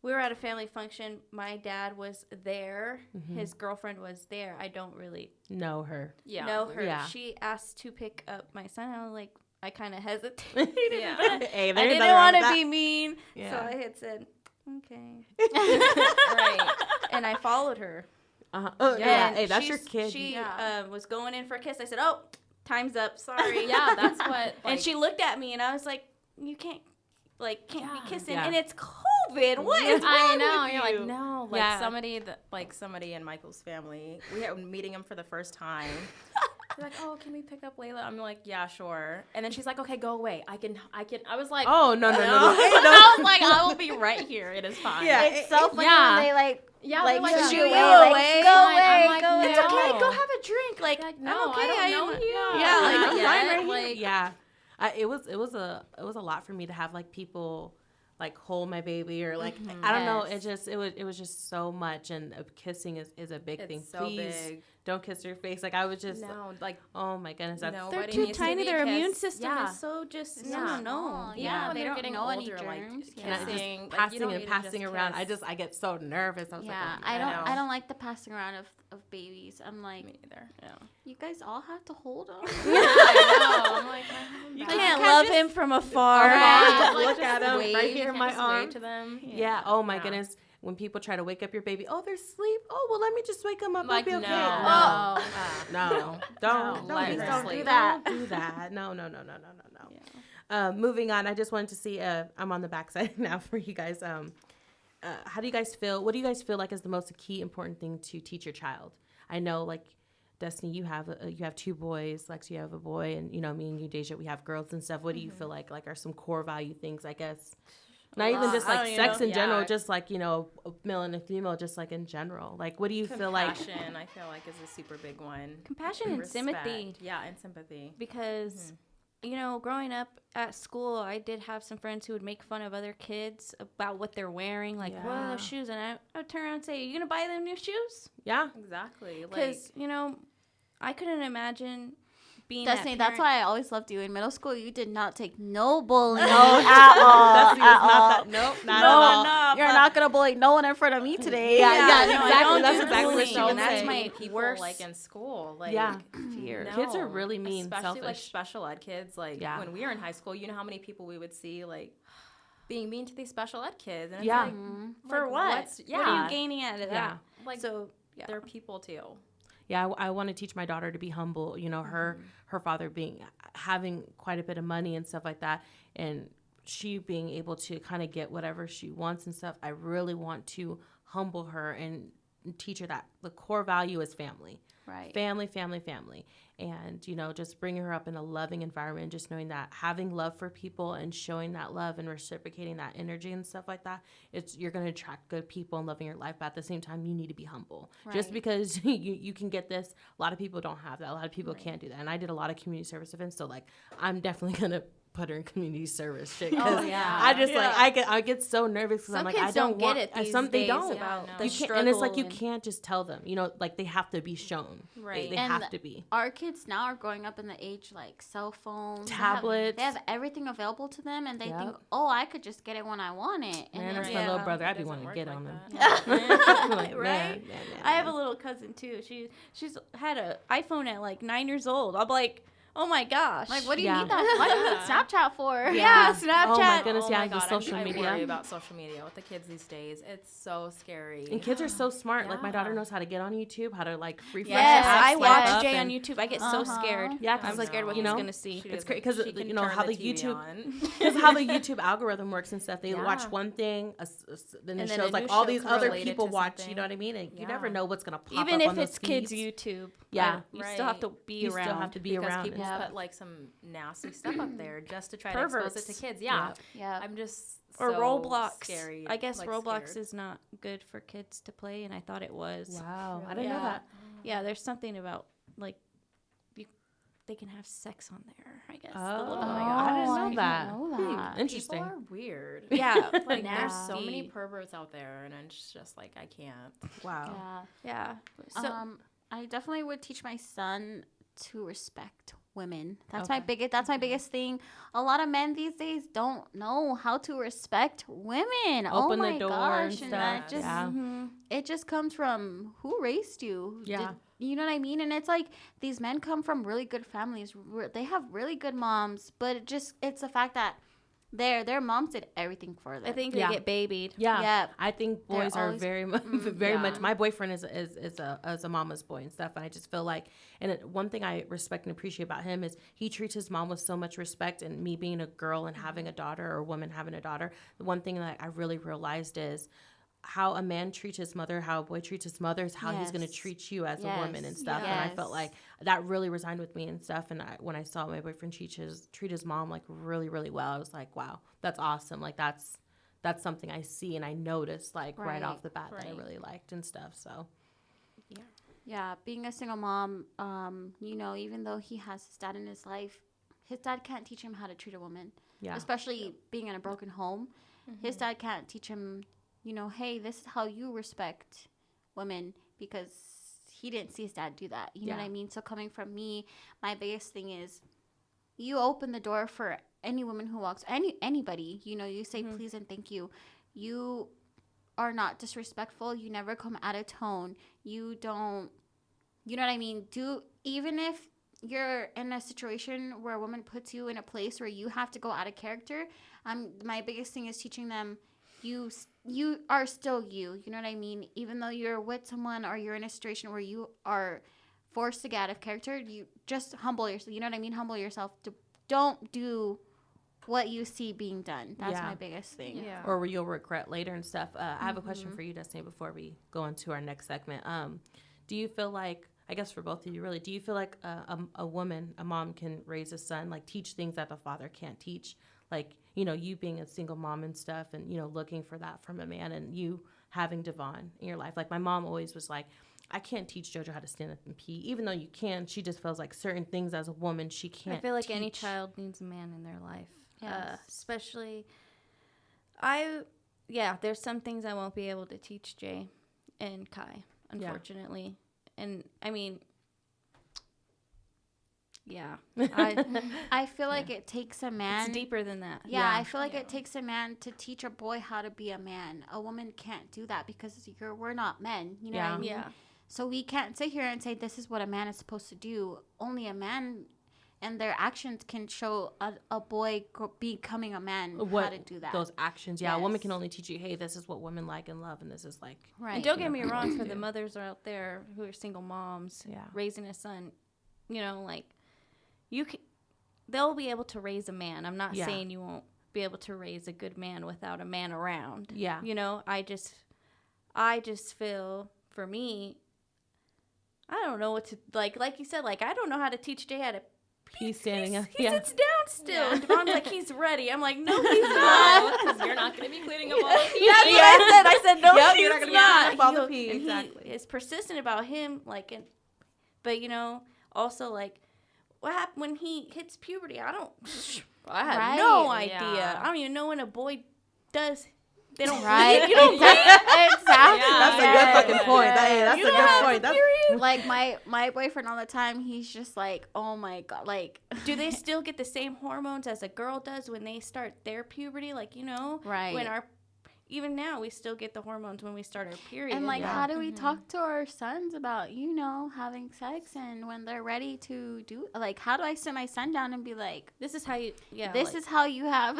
S4: we were at a family function. My dad was there. His girlfriend was there. I don't really
S1: know her.
S4: know her.
S1: Yeah.
S4: She asked to pick up my son. I was like, I kind of hesitated.
S3: Yeah.
S1: Hey,
S4: I
S1: there's
S4: didn't
S1: nothing wrong
S4: want
S1: with
S4: to
S1: that.
S4: be mean,
S1: Yeah.
S4: so I had said, okay.
S3: Right.
S4: And I followed her.
S1: Uh-huh. Oh, yeah.
S4: And
S1: Hey, that's your kid.
S4: She was going in for a kiss. I said, oh, time's up. Sorry.
S3: Yeah, that's what. Like,
S4: And she looked at me, and I was like, you can't be kissing.
S1: Yeah.
S4: And it's COVID. What is wrong
S3: I know.
S4: with
S3: You're
S4: you?
S3: like, no. Like
S1: Yeah.
S3: somebody in Michael's family, we were meeting him for the first time. They're like, oh, can we pick up Layla? I'm like, yeah, sure. And then she's like, okay, go away. I can. I was like,
S1: Oh, no.
S3: I was like, I will be right here. It is fine.
S1: Yeah.
S2: It's so funny
S3: Yeah.
S2: when they like
S3: Yeah,
S2: like
S3: they're like,
S2: shoo
S3: "Shoo
S2: you
S3: you
S2: away.
S4: away."
S2: Go
S3: I'm
S2: away.
S3: like,
S2: Go away.
S4: It's okay.
S3: No.
S4: Go have a drink. Like,
S3: Like,
S4: I'm
S3: no,
S4: okay.
S3: I don't know you.
S1: Yeah, like,
S3: Not
S1: I'm
S3: yet.
S1: fine right
S3: Like,
S1: here. Yeah. It was a lot for me to have like people like hold my baby or like I don't know.
S2: Yes.
S1: It was just so much, and kissing is a big thing.
S3: It's so
S1: Please
S3: big.
S1: don't kiss your face. Like, I was just,
S3: No, like,
S1: oh my goodness, that's
S3: no.
S4: They're
S3: Nobody
S4: too
S3: needs to
S4: tiny.
S3: be
S4: Their immune
S3: kissed.
S4: system
S3: Yeah.
S4: is so just
S3: Yeah.
S2: small.
S3: Yeah,
S2: They
S3: when they're
S2: don't
S3: getting
S2: know any
S3: older, like,
S2: germs.
S1: and I just
S3: kissing, like, you
S1: passing
S3: don't
S1: and
S3: need to
S1: passing
S3: just
S1: around.
S3: kiss.
S1: I get so nervous. I was
S2: Yeah,
S1: like, oh,
S2: I
S3: know.
S2: don't like the passing around of babies. I'm like,
S3: Me either.
S2: you guys all have to hold on.
S3: I know. I'm like,
S4: You
S2: Like,
S4: can't
S2: you
S4: love
S2: can't
S4: him from afar.
S2: Right.
S1: just
S3: like,
S1: look at him
S3: wave.
S1: right here in
S3: You
S1: my
S3: can't just wave
S1: arm.
S3: to them.
S1: Yeah. Oh my
S3: Yeah.
S1: goodness. When people try to wake up your baby, oh, they're asleep. Oh, well, let me just wake them up.
S3: Like,
S1: It'll be okay.
S3: no.
S1: No. Don't
S3: Let
S1: do
S3: her
S1: that.
S3: sleep.
S1: Don't do that. No.
S4: Yeah.
S1: Moving on, I just wanted to see. I'm on the backside now for you guys. How do you guys feel? What do you guys feel like is the most key important thing to teach your child? I know, like, Destiny, you have two boys. Lex, you have a boy, and me and you, Deja, we have girls and stuff. What do you feel like are some core value things? I guess not even just like sex in general, just like male and female, just like in general. Like, what do you feel like?
S3: Compassion, I feel like, is a super big one.
S4: Compassion and sympathy.
S3: Yeah, and sympathy.
S4: Because growing up at school, I did have some friends who would make fun of other kids about what they're wearing, like, what are those shoes? And I would turn around and say, you gonna buy them new shoes?
S1: Yeah,
S3: Exactly. Like,
S4: Because I couldn't imagine being
S2: Destiny,
S4: that
S2: that's
S4: parent.
S2: why I always loved you. In middle school, you did not take no bullying at all.
S1: Destiny was
S2: At
S1: not
S2: all.
S1: that. Nope, not
S2: No,
S1: at all.
S2: You're not gonna bully no one in front of me today.
S1: Yeah,
S4: no,
S1: exactly.
S4: I don't
S1: That's
S4: do
S1: exactly what
S4: bullying,
S1: she would
S4: and that's
S1: say.
S4: my
S3: people,
S4: worst
S3: like, in school. Like,
S1: Yeah.
S4: fear.
S1: Kids are really mean,
S3: especially like
S1: selfish.
S3: special ed kids. Like,
S1: Yeah.
S3: when we were in high school, you know how many people we would see like being mean to these special ed kids, and it's
S1: Yeah.
S3: like,
S4: For
S3: like,
S4: what?
S3: what's-
S4: What are you gaining out of
S1: Yeah.
S4: that?
S3: Like,
S4: So, yeah.
S3: they're people too.
S1: Yeah, I want to teach my daughter to be humble. Her father having quite a bit of money and stuff like that, and she being able to kind of get whatever she wants and stuff. I really want to humble her and teach her that the core value is family.
S2: Right.
S1: Family. And, just bringing her up in a loving environment, just knowing that having love for people and showing that love and reciprocating that energy and stuff like that, you're going to attract good people and loving your life. But at the same time, you need to be humble. Just
S2: Right.
S1: because you can get this, a lot of people don't have that. A lot of people can't do that. And I did a lot of community service events. So, like, I'm definitely going to put her in community service shit. Because I just, I get so nervous because I'm like,
S4: kids
S1: I don't
S4: don't get
S1: want
S4: it these
S1: some they
S4: days
S1: don't.
S4: about
S3: Yeah,
S4: the
S1: You can't, and it's like you
S4: struggle
S1: can't just tell them, like they have to be shown.
S3: Right.
S1: They
S2: And
S1: have to be.
S2: Our kids now are growing up in the age like cell phones,
S1: Tablets.
S2: They have everything available to them, and they
S1: Yep.
S2: think, oh, I could just get it when I want it. And
S1: Man, that's
S2: it's
S1: my
S4: Yeah.
S1: little brother. I'd be
S3: It
S1: wanting to
S3: doesn't
S1: get
S3: work
S1: on
S3: like
S1: him.
S3: that.
S1: I'm like,
S4: Right?
S1: man.
S4: I have a little cousin too. She's had an iPhone at like 9 years old. I'm like, oh my gosh.
S2: like, what do you
S1: Yeah.
S2: need that? What do you need Snapchat for?
S4: Yeah,
S1: Oh
S4: Snapchat.
S1: my goodness,
S3: Oh
S1: yeah,
S3: my
S1: the
S3: God,
S1: social
S3: I
S1: media.
S3: worry about social media with the kids these days. It's so scary.
S1: And kids are so smart. Like my daughter
S3: Yeah.
S1: knows how to get on YouTube, how to like refresh
S4: Yes,
S1: the apps,
S4: I
S1: swipe
S4: watch
S1: up,
S4: Jay on
S1: and-
S4: YouTube. I get so scared.
S1: Yeah,
S4: I'm
S1: cause
S4: scared what
S1: you
S4: he's
S1: know,
S4: gonna see.
S3: She
S1: It's
S3: doesn't-
S1: great because
S3: she can
S1: how
S3: turn
S1: the
S3: TV
S1: YouTube,
S3: on.
S1: because how the YouTube algorithm works and stuff. They watch
S3: Yeah.
S1: one thing, then it
S3: And then
S1: shows
S3: a
S1: like
S3: new
S1: all
S3: show
S1: these
S3: can
S1: other
S3: relate it
S1: people
S3: to
S1: watch. You
S3: something.
S1: know what I mean? And you never
S3: Yeah.
S1: know what's gonna pop
S4: Even
S1: up
S4: if
S1: on those
S4: it's kids'
S1: feeds.
S4: YouTube,
S1: Yeah.
S4: you still have to be
S1: You
S4: around.
S1: still have to be
S3: Because
S1: around.
S3: people
S2: Yeah.
S3: put like some nasty stuff up there just to try to expose
S4: Perverts.
S3: it to kids. Yeah.
S2: Yeah.
S3: I'm just
S4: Or
S3: so
S4: Roblox.
S3: Scary.
S4: I guess
S3: like,
S4: Roblox
S3: scared.
S4: is not good for kids to play, and I thought it was.
S1: Wow, I didn't know
S4: Yeah.
S1: that.
S4: Yeah, there's something about like they can have sex on there. I guess.
S1: Oh,
S4: the little-
S1: I didn't know
S2: I
S1: that.
S2: didn't know that.
S1: Interesting.
S3: People are weird.
S4: Yeah,
S3: Like there's so many
S4: nasty.
S3: perverts out there, and it's just like I can't.
S1: Wow.
S2: Yeah.
S4: Yeah. So
S2: I definitely would teach my son to respect women. That's
S1: Okay.
S2: my biggest thing. A lot of men these days don't know how to respect women.
S1: Open
S2: oh
S1: the
S2: my
S1: door
S2: gosh,
S1: and
S2: that
S1: stuff.
S2: just
S1: Yeah.
S2: it just comes from who raised you.
S1: Yeah.
S2: You know what I mean? And it's like these men come from really good families. They have really good moms, but it's the fact that their moms did everything for them.
S4: I think
S1: Yeah.
S4: they get babied.
S1: Yeah,
S2: Yep.
S1: I think
S2: They're
S1: boys are
S2: always-
S1: very very much.
S3: yeah.
S1: My boyfriend is a mama's boy and stuff, and I just feel like, one thing I respect and appreciate about him is he treats his mom with so much respect. And me being a girl and having a daughter, or a woman having a daughter, the one thing that I really realized is how a man treats his mother, how a boy treats his mother, is how he's going to
S2: Yes.
S1: treat you as a woman and
S2: Yes.
S1: stuff. And I felt
S2: Yes.
S1: like that really resigned with me and stuff. And when I saw my boyfriend treat his mom like really, really well, I was like, wow, that's awesome. Like that's something I see and I noticed like right off the bat that I
S3: Right.
S1: really liked and stuff. So
S2: Yeah, being a single mom, even though he has his dad in his life, his dad can't teach him how to treat a woman.
S1: yeah,
S2: Especially being in a broken home. His dad can't teach him, hey, this is how you respect women, because he didn't see his dad do that. You know
S1: Yeah.
S2: what I mean? So coming from me, my biggest thing is you open the door for any woman who walks, anybody, you know, you say please and thank you. You are not disrespectful. You never come out of tone. You don't, you know what I mean? Even if you're in a situation where a woman puts you in a place where you have to go out of character, my biggest thing is teaching them you are still you. You know what I mean? Even though you're with someone or you're in a situation where you are forced to get out of character, you just humble yourself. You know what I mean? Humble yourself. Don't do what you see being done. That's my biggest thing.
S4: Yeah.
S1: Or where you'll regret later and stuff. I have a question for you, Destiny, before we go into our next segment. Do you feel like, I guess for both of you really, do you feel like a woman, a mom can raise a son, like teach things that the father can't teach? Like, you know, you being a single mom and stuff and, you know, looking for that from a man and you having Devon in your life. Like my mom always was like, I can't teach JoJo how to stand up and pee. Even though you can, she just feels like certain things as a woman she can't
S4: I feel like
S1: teach.
S4: any child needs a man in their life.
S2: Yes.
S4: Especially, there's some things I won't be able to teach Jay and Kai, unfortunately. And, I mean,
S2: I feel like it takes a man.
S4: it's deeper than that.
S2: Yeah, I feel like it takes a man to teach a boy how to be a man. A woman can't do that because we're not men. You know what I mean?
S4: Yeah.
S2: So we can't sit here and say this is what a man is supposed to do. Only a man and their actions can show a boy becoming a man how to do that.
S1: Those actions. Yeah, a woman
S2: Yes.
S1: can only teach you, hey, this is what women like and love, and this is like.
S2: Right.
S4: And don't get me wrong, for the mothers out there who are single moms raising a son, you know, like, they'll be able to raise a man. I'm not saying you won't be able to raise a good man without a man around.
S1: Yeah.
S4: You know, I just feel, for me, I don't know what to, like you said, like, I don't know how to teach Jay how to pee.
S1: He's standing up.
S4: He sits down still. And Devon's like, he's ready. I'm like, no, he's not.
S3: Because you're not going to be cleaning up all the pee.
S4: That's what I said. I said, no,
S1: Yep,
S4: he's
S1: you're not gonna be
S4: not.
S1: cleaning up all the
S4: He'll-
S1: pee,
S4: and
S1: exactly.
S4: He is persistent about him, like, but, you know, also, like, what happened when he hits puberty? I have no
S2: Right.
S4: idea.
S3: Yeah.
S4: I don't even know when a boy does. They don't
S2: Right.
S4: breathe. You don't breathe.
S2: Exactly.
S1: That's a good fucking point. That's a good point. That's
S2: Like my boyfriend all the time, he's just like, oh my God. Like,
S4: Do they still get the same hormones as a girl does when they start their puberty? Like, you know,
S2: Right.
S4: when even now we still get the hormones when we start our period.
S2: and like, how do we talk to our sons about, you know, having sex and when they're ready to do, like, how do I sit my son down and be like,
S4: This is how you,
S2: this is how you have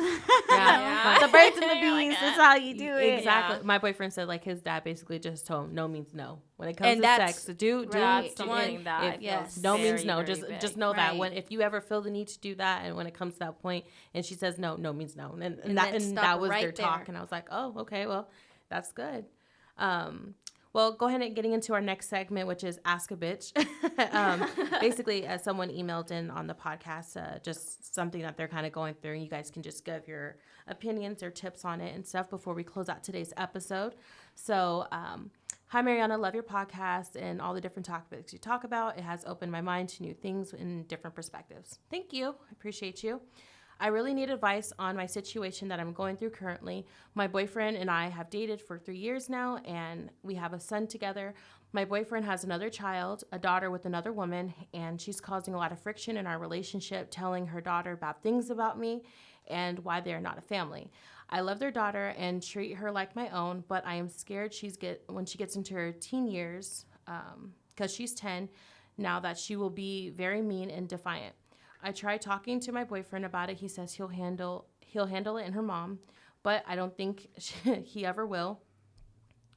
S1: Yeah.
S2: the birds and the bees. This is how you do it.
S1: exactly. My boyfriend said like his dad basically just told him no means no when it comes
S4: And
S1: to
S4: that's-
S1: sex. Do
S3: That's
S1: do
S3: something
S1: it.
S3: that
S1: If
S4: yes.
S1: no means
S3: very,
S1: no.
S3: very big.
S1: Just know that
S2: Right.
S1: if you ever feel the need to do that, and when it comes to that point, and she says no, no means no, and
S4: then
S1: that
S4: stop
S1: was their
S4: right
S1: talk,
S4: there.
S1: and I was like, oh, okay, well, that's good. Well, go ahead and getting into our next segment, which is Ask a Bitch. Basically, as someone emailed in on the podcast, just something that they're kind of going through, and you guys can just give your opinions or tips on it and stuff before we close out today's episode. So, hi, Marianna. Love your podcast and all the different topics you talk about. It has opened my mind to new things and different perspectives. Thank you. I appreciate you. I really need advice on my situation that I'm going through currently. My boyfriend and I have dated for 3 years now, and we have a son together. My boyfriend has another child, a daughter with another woman, and she's causing a lot of friction in our relationship, telling her daughter bad things about me and why they are not a family. I love their daughter and treat her like my own, but I am scared when she gets into her teen years, because she's 10, now that she will be very mean and defiant. I tried talking to my boyfriend about it. He says he'll handle it and her mom, but I don't think he ever will.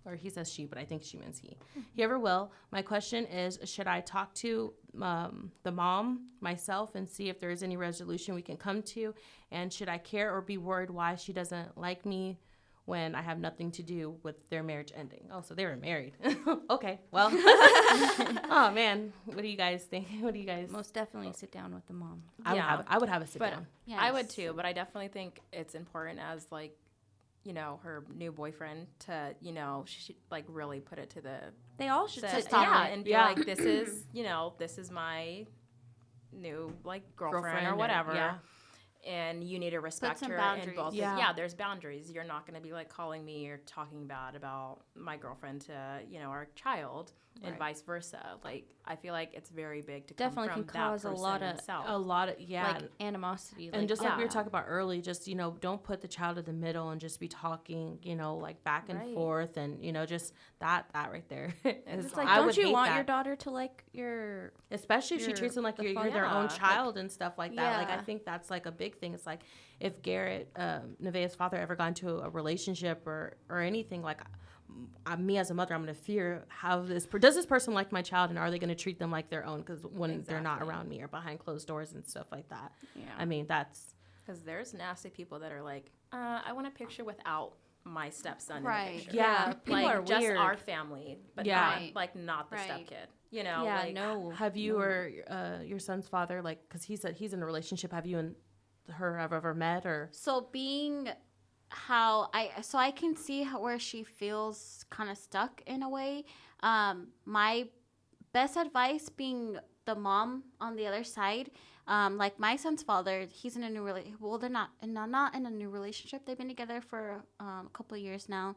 S1: Or he says she, but I think she means he. He ever will. My question is, should I talk to the mom myself and see if there is any resolution we can come to? And should I care or be worried why she doesn't like me when I have nothing to do with their marriage ending? Oh, so they were married. Okay, well. Oh, man. What do you guys think? What do you guys?
S4: Most definitely sit down with the mom.
S1: I would have a sit
S3: But
S1: down.
S3: I would too, but I definitely think it's important as like, you know, her new boyfriend to, you know, like really put it to the
S4: They all should sit
S2: stop
S4: down.
S2: it.
S3: and be like, this is, you know, this is my new like girlfriend or whatever.
S1: Yeah.
S3: and you need to respect
S2: some
S3: her
S2: boundaries.
S3: and both.
S1: Yeah.
S3: Yeah, there's boundaries. You're not going to be like calling me or talking bad about my girlfriend to, you know, our child, and vice versa. Like, I feel like it's very big to
S4: Definitely
S3: come
S4: can
S3: from
S4: cause
S3: that
S4: a
S3: person
S4: lot of-
S3: himself.
S1: A lot of, yeah.
S4: Like animosity.
S1: And just like we were
S3: yeah.
S1: talking about early, just, you know, don't put the child in the middle and just be talking, you know, like back and
S3: Right.
S1: forth, and, you know, just that right there.
S4: It's like,
S1: I
S4: don't
S1: would
S4: you
S1: hate
S4: want
S1: that.
S4: your daughter to like your...
S1: Especially if she
S4: your-
S1: treats them like
S4: the
S1: you're
S4: father.
S1: their own
S3: Yeah,
S1: child and stuff like that. Like, I
S4: Yeah.
S1: think that's like a big thing. It's like if Garrett, Nevaeh's father, ever got into a relationship or anything, like me as a mother, I'm going to fear how does this person like my child, and are they going to treat them like their own? Because when they're not
S3: Exactly.
S1: around me or behind closed doors and stuff like that.
S4: Yeah.
S1: I mean, that's...
S3: Because there's nasty people that are like, I want a picture without my stepson
S2: Right.
S3: in the picture.
S1: Yeah,
S4: people
S3: Like,
S4: are
S3: just
S4: weird.
S3: our family, but
S1: Yeah.
S3: not,
S2: Right.
S3: like, not the
S2: Right.
S3: stepkid. You know?
S4: Yeah,
S3: like,
S4: no.
S1: Have you or your son's father, like, because he said he's in a relationship, have you and her have ever met, or...
S2: So being how I can see where she feels kind of stuck in a way. My best advice, being the mom on the other side, like my son's father, he's in a new they're not in a new relationship. They've been together for a couple of years now.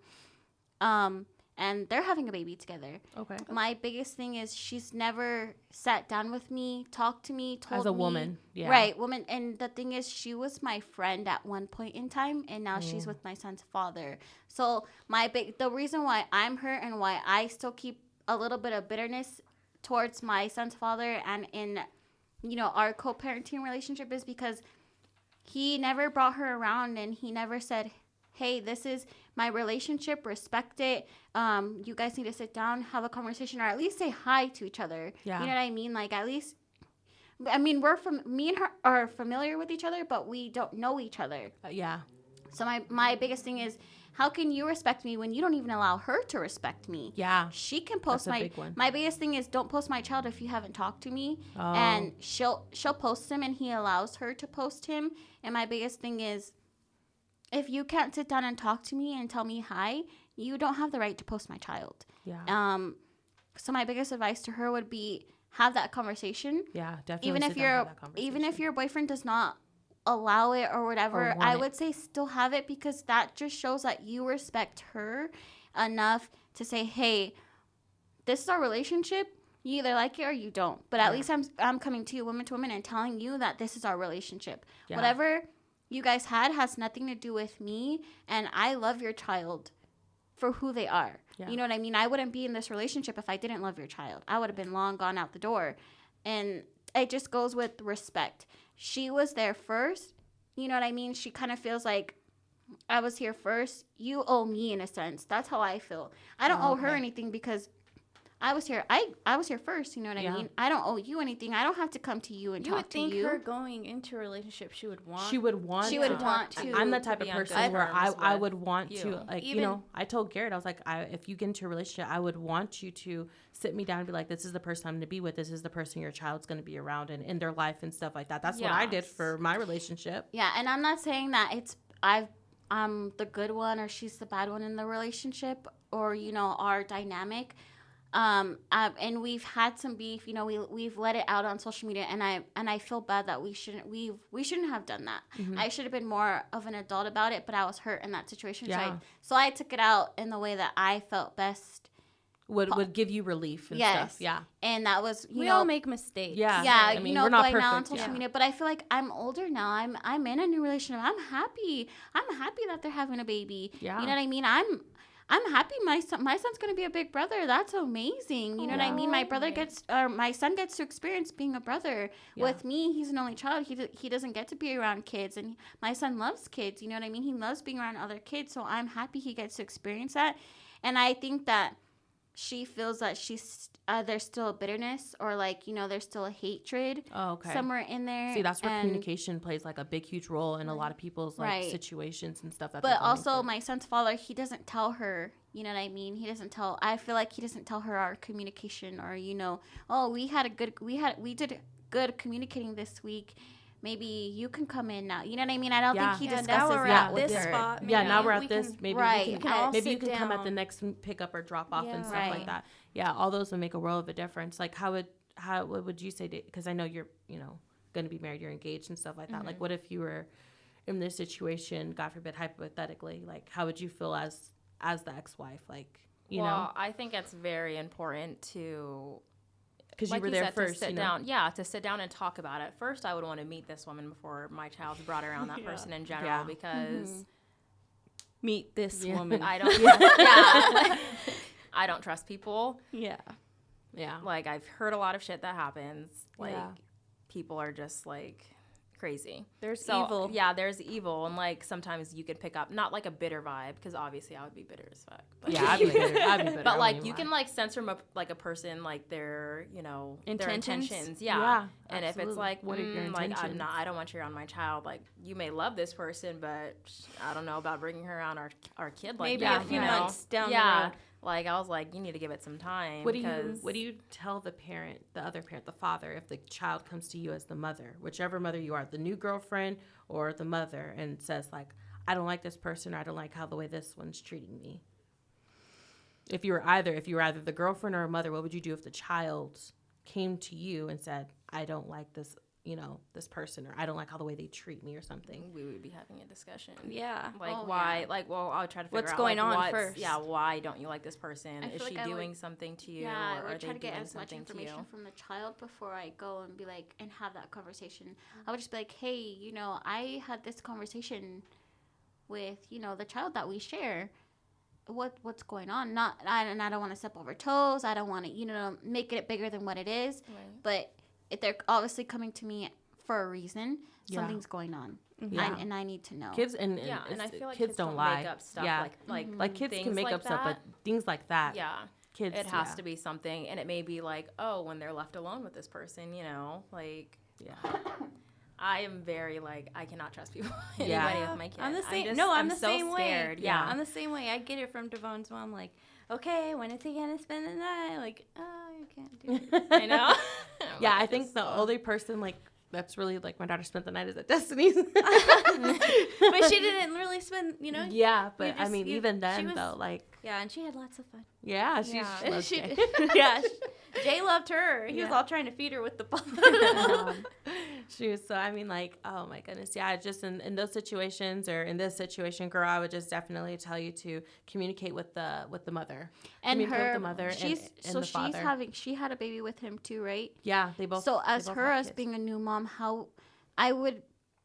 S2: And they're having a baby together.
S1: Okay.
S2: My biggest thing is she's never sat down with me, talked to me, told me.
S1: As a woman, yeah.
S2: Right, woman. And the thing is, she was my friend at one point in time, and now she's with my son's father. So the reason why I'm hurt and why I still keep a little bit of bitterness towards my son's father and in, you know, our co-parenting relationship is because he never brought her around, and he never said, hey, this is my relationship, respect it. You guys need to sit down, have a conversation, or at least say hi to each other.
S1: Yeah.
S2: You know what I mean? Like, at least, I mean, me and her are familiar with each other, but we don't know each other.
S1: Yeah.
S2: So my biggest thing is, how can you respect me when you don't even allow her to respect me?
S1: Yeah.
S2: She can post
S1: That's a big one.
S2: my biggest thing is, don't post my child if you haven't talked to me.
S1: Oh.
S2: And she'll post him, and he allows her to post him. And my biggest thing is, if you can't sit down and talk to me and tell me hi, you don't have the right to post my child.
S1: Yeah.
S2: So my biggest advice to her would be, have that conversation.
S1: Yeah, definitely.
S2: Even
S1: sit
S2: if
S1: down and have that
S2: even if
S1: conversation.
S2: your boyfriend does not allow it or whatever,
S1: Or want
S2: I
S1: it.
S2: would say still have it, because that just shows that you respect her enough to say, hey, this is our relationship. You either like it or you don't. But at least I'm coming to you, woman to woman, and telling you that this is our relationship.
S1: Yeah.
S2: Whatever you guys had has nothing to do with me, and I love your child for who they are.
S1: Yeah.
S2: You know what I mean? I wouldn't be in this relationship if I didn't love your child. I would have been long gone out the door. And it just goes with respect. She was there first. You know what I mean? She kind of feels like, I was here first. You owe me, in a sense. That's how I feel. I don't owe her
S1: okay.
S2: anything, because I was here. I was here first. You know what I
S1: Yeah.
S2: mean? I don't owe you anything. I don't have to come to you and
S4: You
S2: talk
S4: would think
S2: to you.
S4: her going into a relationship, she would want...
S1: She would want
S2: She
S1: to.
S2: would want to.
S1: I'm the type
S3: be
S1: of
S3: on
S1: person
S3: good
S1: where
S3: terms
S1: I
S3: with
S1: would want
S3: you.
S1: to, like, you
S4: Even-
S1: know, I told Garrett, I was like, if you get into a relationship, I would want you to sit me down and be like, this is the person I'm going to be with. This is the person your child's going to be around and in their life and stuff like that. That's what I did
S3: Yes.
S1: for my relationship.
S2: Yeah, and I'm not saying that I'm the good one or she's the bad one in the relationship, or, you know, our dynamic. And we've had some beef. You know, we've let it out on social media, and I feel bad that we shouldn't have done that.
S1: Mm-hmm.
S2: I should have been more of an adult about it, but I was hurt in that situation.
S1: Yeah.
S2: So I took it out in the way that I felt best.
S1: Would give you relief and
S2: Yes.
S1: stuff. Yeah.
S2: And that was,
S4: We
S2: know,
S4: all make mistakes.
S1: Yeah.
S2: yeah,
S1: I mean,
S2: you know,
S1: we're not
S2: going out on
S1: perfect,
S2: social
S1: yeah.
S2: media. But I feel like I'm older now. I'm in a new relationship. I'm happy that they're having a baby.
S1: Yeah.
S2: You know what I mean? I'm happy my son's gonna be a big brother. That's amazing. You know what I mean? My son gets to experience being a brother.
S1: Yeah.
S2: With me, he's an only child. He doesn't get to be around kids, and my son loves kids. You know what I mean? He loves being around other kids. So I'm happy he gets to experience that. And I think that she feels that there's still a bitterness, or, like, you know, there's still a hatred somewhere in there.
S1: See, that's where
S2: And-
S1: communication plays like a big, huge role in a lot of people's like
S2: Right.
S1: situations and stuff. That
S2: But
S1: they're going
S2: also,
S1: through.
S2: my son's father, he doesn't tell her, you know what I mean? I feel like he doesn't tell her our communication, or, you know, oh, we did good communicating this week. Maybe you can come in now. You know what I mean? I don't
S1: Yeah.
S2: think he
S4: Yeah,
S2: discusses
S4: now we're
S2: that
S4: at
S2: with
S4: this
S2: her.
S4: spot.
S1: Yeah, now
S4: maybe
S1: we're
S4: we
S1: at this.
S4: can-
S1: Maybe
S2: Right.
S1: we
S2: We
S1: can,
S2: can all
S1: maybe you
S4: sit
S1: can come at the
S4: down.
S1: next pickup or drop off and
S4: Yeah.
S1: stuff
S2: Right.
S1: like that. Yeah, all those would make a world of a difference. Like, how would you say? Because I know you're, you know, going to be married, you're engaged and stuff like that. Like, what if you were in this situation, God forbid, hypothetically, like, how would you feel as the ex-wife? Like, you know?
S3: I think it's very important to,
S1: Because
S3: like
S1: you were
S3: you
S1: there
S3: said,
S1: first,
S3: to sit
S1: you know?
S3: down. Yeah, to sit down and talk about it. First, I would want to meet this woman before my child's brought around that person in general,
S1: Yeah.
S3: because
S4: Meet this woman.
S3: I don't. Yeah, I don't trust people.
S4: Yeah.
S1: Yeah.
S3: Like, I've heard a lot of shit that happens. Like,
S1: Yeah.
S3: people are just like crazy.
S4: There's
S3: So,
S4: evil.
S3: Yeah, there's evil, and like sometimes you could pick up not like a bitter vibe, because obviously I would be bitter as fuck. But
S1: Yeah, I'd be bitter. I
S3: But like
S1: wouldn't
S3: you
S1: lie.
S3: can like sense from like a person, like their their
S4: Intentions?
S3: intentions. Yeah.
S1: Yeah,
S3: And if it's
S1: absolutely.
S3: like,
S1: What are your
S3: like
S1: intentions?
S3: I don't want you around my child. Like, you may love this person, but I don't know about bringing her around our kid. Like
S4: Maybe
S3: that,
S4: a few
S3: you know?
S4: months down the
S3: Yeah.
S4: road.
S3: Like, I was like, you need to give it some time.
S1: What
S3: because
S1: do you tell the other parent, the father, if the child comes to you as the mother, whichever mother you are, the new girlfriend or the mother, and says like, I don't like this person, or I don't like how the way this one's treating me? If you were either the girlfriend or a mother, what would you do if the child came to you and said, I don't like this, this person, or I don't like how the way they treat me or something?
S3: we would be having a discussion.
S4: Yeah.
S3: Like,
S2: Oh,
S3: why?
S2: yeah.
S3: Like, well, I'll try to figure
S4: What's
S3: out
S4: going
S3: like,
S4: on first?
S3: Yeah, why don't you like this person?
S2: I
S3: Is
S2: feel
S3: she
S2: like I would-
S3: doing something to you,
S2: Yeah, I
S3: or are
S2: would
S3: they
S2: try to get
S3: doing
S2: as much
S3: something to you?
S2: information from the child before I go and be like, and have that conversation. I would just be like, hey, I had this conversation with, the child that we share. What's going on? And I don't want to step over toes. I don't want to, make it bigger than what it is.
S3: Right.
S2: But if they're obviously coming to me for a reason,
S1: Yeah.
S2: something's going on.
S1: Yeah.
S2: And I need to know.
S1: Kids and
S3: And I feel like
S1: kids don't lie.
S3: make up stuff.
S1: Yeah.
S3: Like
S1: Kids
S3: things
S1: can make
S3: like
S1: up stuff, but
S3: that.
S1: things like that,
S3: Yeah.
S1: kids,
S3: It has to be something, and it may be like, oh, when they're left alone with this person, like,
S1: Yeah.
S3: I am very like, I cannot trust people.
S1: Yeah.
S3: Anybody with my kid.
S4: I'm the same.
S3: I'm
S4: the
S3: so
S4: same
S3: scared.
S4: way.
S3: Yeah.
S4: I'm the same way. I get it from Devon's mom. Like, okay, when is he gonna spend the night? Like, oh, you can't do it.
S3: I know.
S1: Yeah, I think the only person like that's really like my daughter spent the night is at Destiny's.
S4: But she didn't really spend,
S1: Yeah, but I
S4: just-
S1: mean,
S4: you-
S1: even
S4: she
S1: then
S4: was-
S1: though, like,
S4: Yeah, and she had lots of fun.
S1: yeah, she
S3: Yeah.
S1: loves
S4: She,
S1: Jay.
S4: yeah, Jay loved her. He was
S1: Yeah.
S4: all trying to feed her with the ball.
S1: She was so, I mean, like, oh my goodness, yeah, just in those situations, or in this situation, girl, I would just definitely tell you to communicate with the mother,
S2: And
S1: communicate with
S2: her,
S1: the mother,
S2: she's
S1: and the father.
S2: she had a baby with him too, right?
S1: Yeah, they both.
S2: So
S1: they
S2: as
S1: both
S2: her,
S1: have
S2: as
S1: kids.
S2: being a new mom, how I would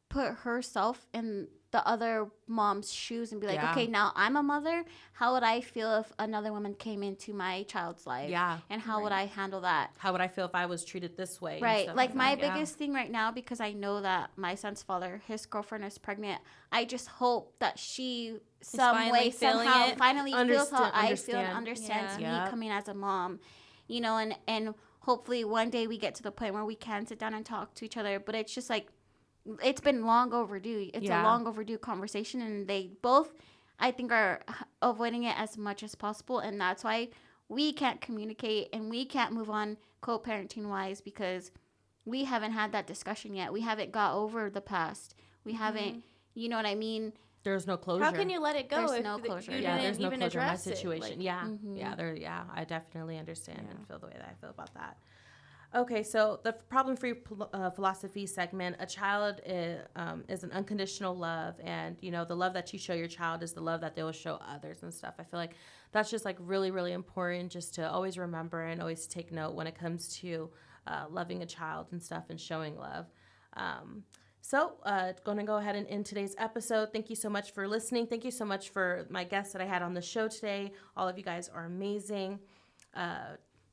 S2: put herself in the other mom's shoes and be like,
S1: Yeah.
S2: okay, now I'm a mother. How would I feel if another woman came into my child's life?
S1: Yeah.
S2: And how would I handle that?
S1: How would I feel if I was treated this way? and
S2: Right.
S1: stuff
S2: Like my
S1: that? Yeah.
S2: biggest thing right now, because I know that my son's father, his girlfriend is pregnant. I just hope that she
S4: finally
S2: way,
S4: feeling
S2: somehow
S4: it.
S2: finally feels how I feel and
S1: Understand.
S2: understands
S1: Yeah.
S2: me coming as a mom, and hopefully one day we get to the point where we can sit down and talk to each other. But it's just like, it's been long overdue. It's
S1: Yeah.
S2: a long overdue conversation, and they both, I think, are avoiding it as much as possible. And that's why we can't communicate and we can't move on co-parenting wise, because we haven't had that discussion yet. We haven't got over the past. We haven't, you know what I mean?
S1: There's no closure.
S4: How can you let it go
S2: There's
S4: if
S2: no closure.
S4: you
S1: Yeah,
S4: didn't
S1: there's no
S4: even
S1: closure in my
S4: address it?
S1: situation.
S4: Like,
S1: Yeah,
S2: Mhm.
S1: yeah, I definitely understand and feel the way that I feel about that. Okay, so the problem-free philosophy segment, a child is an unconditional love, and the love that you show your child is the love that they will show others and stuff. I feel like that's just like really, really important, just to always remember and always take note when it comes to loving a child and stuff and showing love. So going to go ahead and end today's episode. Thank you so much for listening. Thank you so much for my guests that I had on the show today. All of you guys are amazing.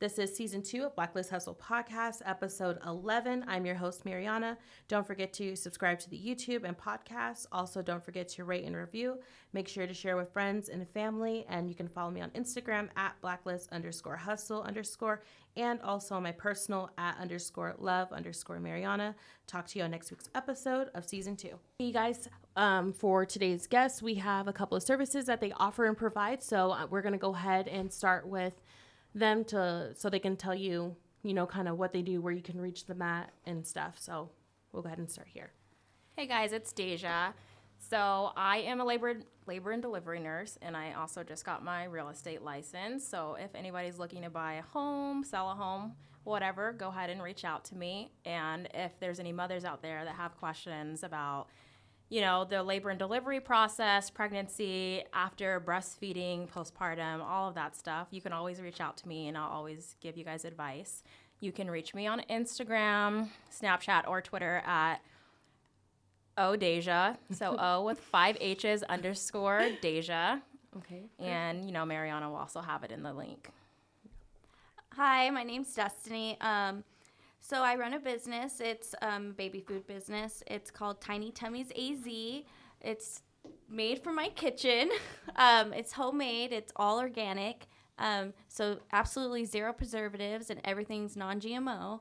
S1: This is season 2 of Blacklist Hustle Podcast, episode 11. I'm your host, Marianna. Don't forget to subscribe to the YouTube and podcast. Also, don't forget to rate and review. Make sure to share with friends and family. And you can follow me on Instagram at blacklist_hustle_, and also on my personal @_love_Marianna. Talk to you on next week's episode of season 2. Hey guys, for today's guests, we have a couple of services that they offer and provide. So we're going to go ahead and start with them so they can tell you, kind of what they do, where you can reach them at and stuff. So we'll go ahead and start here.
S3: Hey guys, it's Deja. So I am a labor and delivery nurse, and I also just got my real estate license. So if anybody's looking to buy a home, sell a home, whatever, go ahead and reach out to me. And if there's any mothers out there that have questions about, the labor and delivery process, pregnancy, after breastfeeding, postpartum, all of that stuff, you can always reach out to me, and I'll always give you guys advice. You can reach me on Instagram, Snapchat, or Twitter at Deja. So O with 5 H's _ Deja.
S1: Okay.
S3: And, Marianna will also have it in the link.
S4: Hi, my name's Destiny. So I run a business. It's baby food business. It's called Tiny Tummies AZ. It's made from my kitchen. It's homemade. It's all organic. So absolutely 0 preservatives, and everything's non-GMO.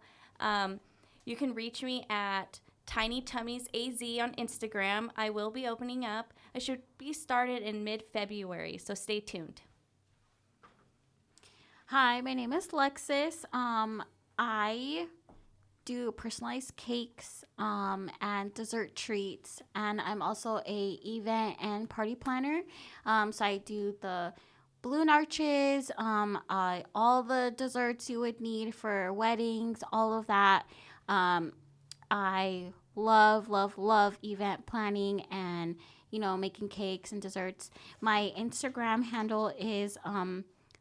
S4: You can reach me at Tiny Tummies AZ on Instagram. I will be opening up. I should be started in mid-February, so stay tuned.
S2: Hi, my name is Lexis. I do personalized cakes and dessert treats, and I'm also a event and party planner. So I do the balloon arches, all the desserts you would need for weddings, all of that. I love event planning and, making cakes and desserts. My Instagram handle is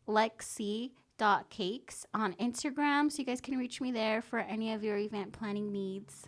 S2: lexi.cakes on Instagram, so you guys can reach me there for any of your event planning needs.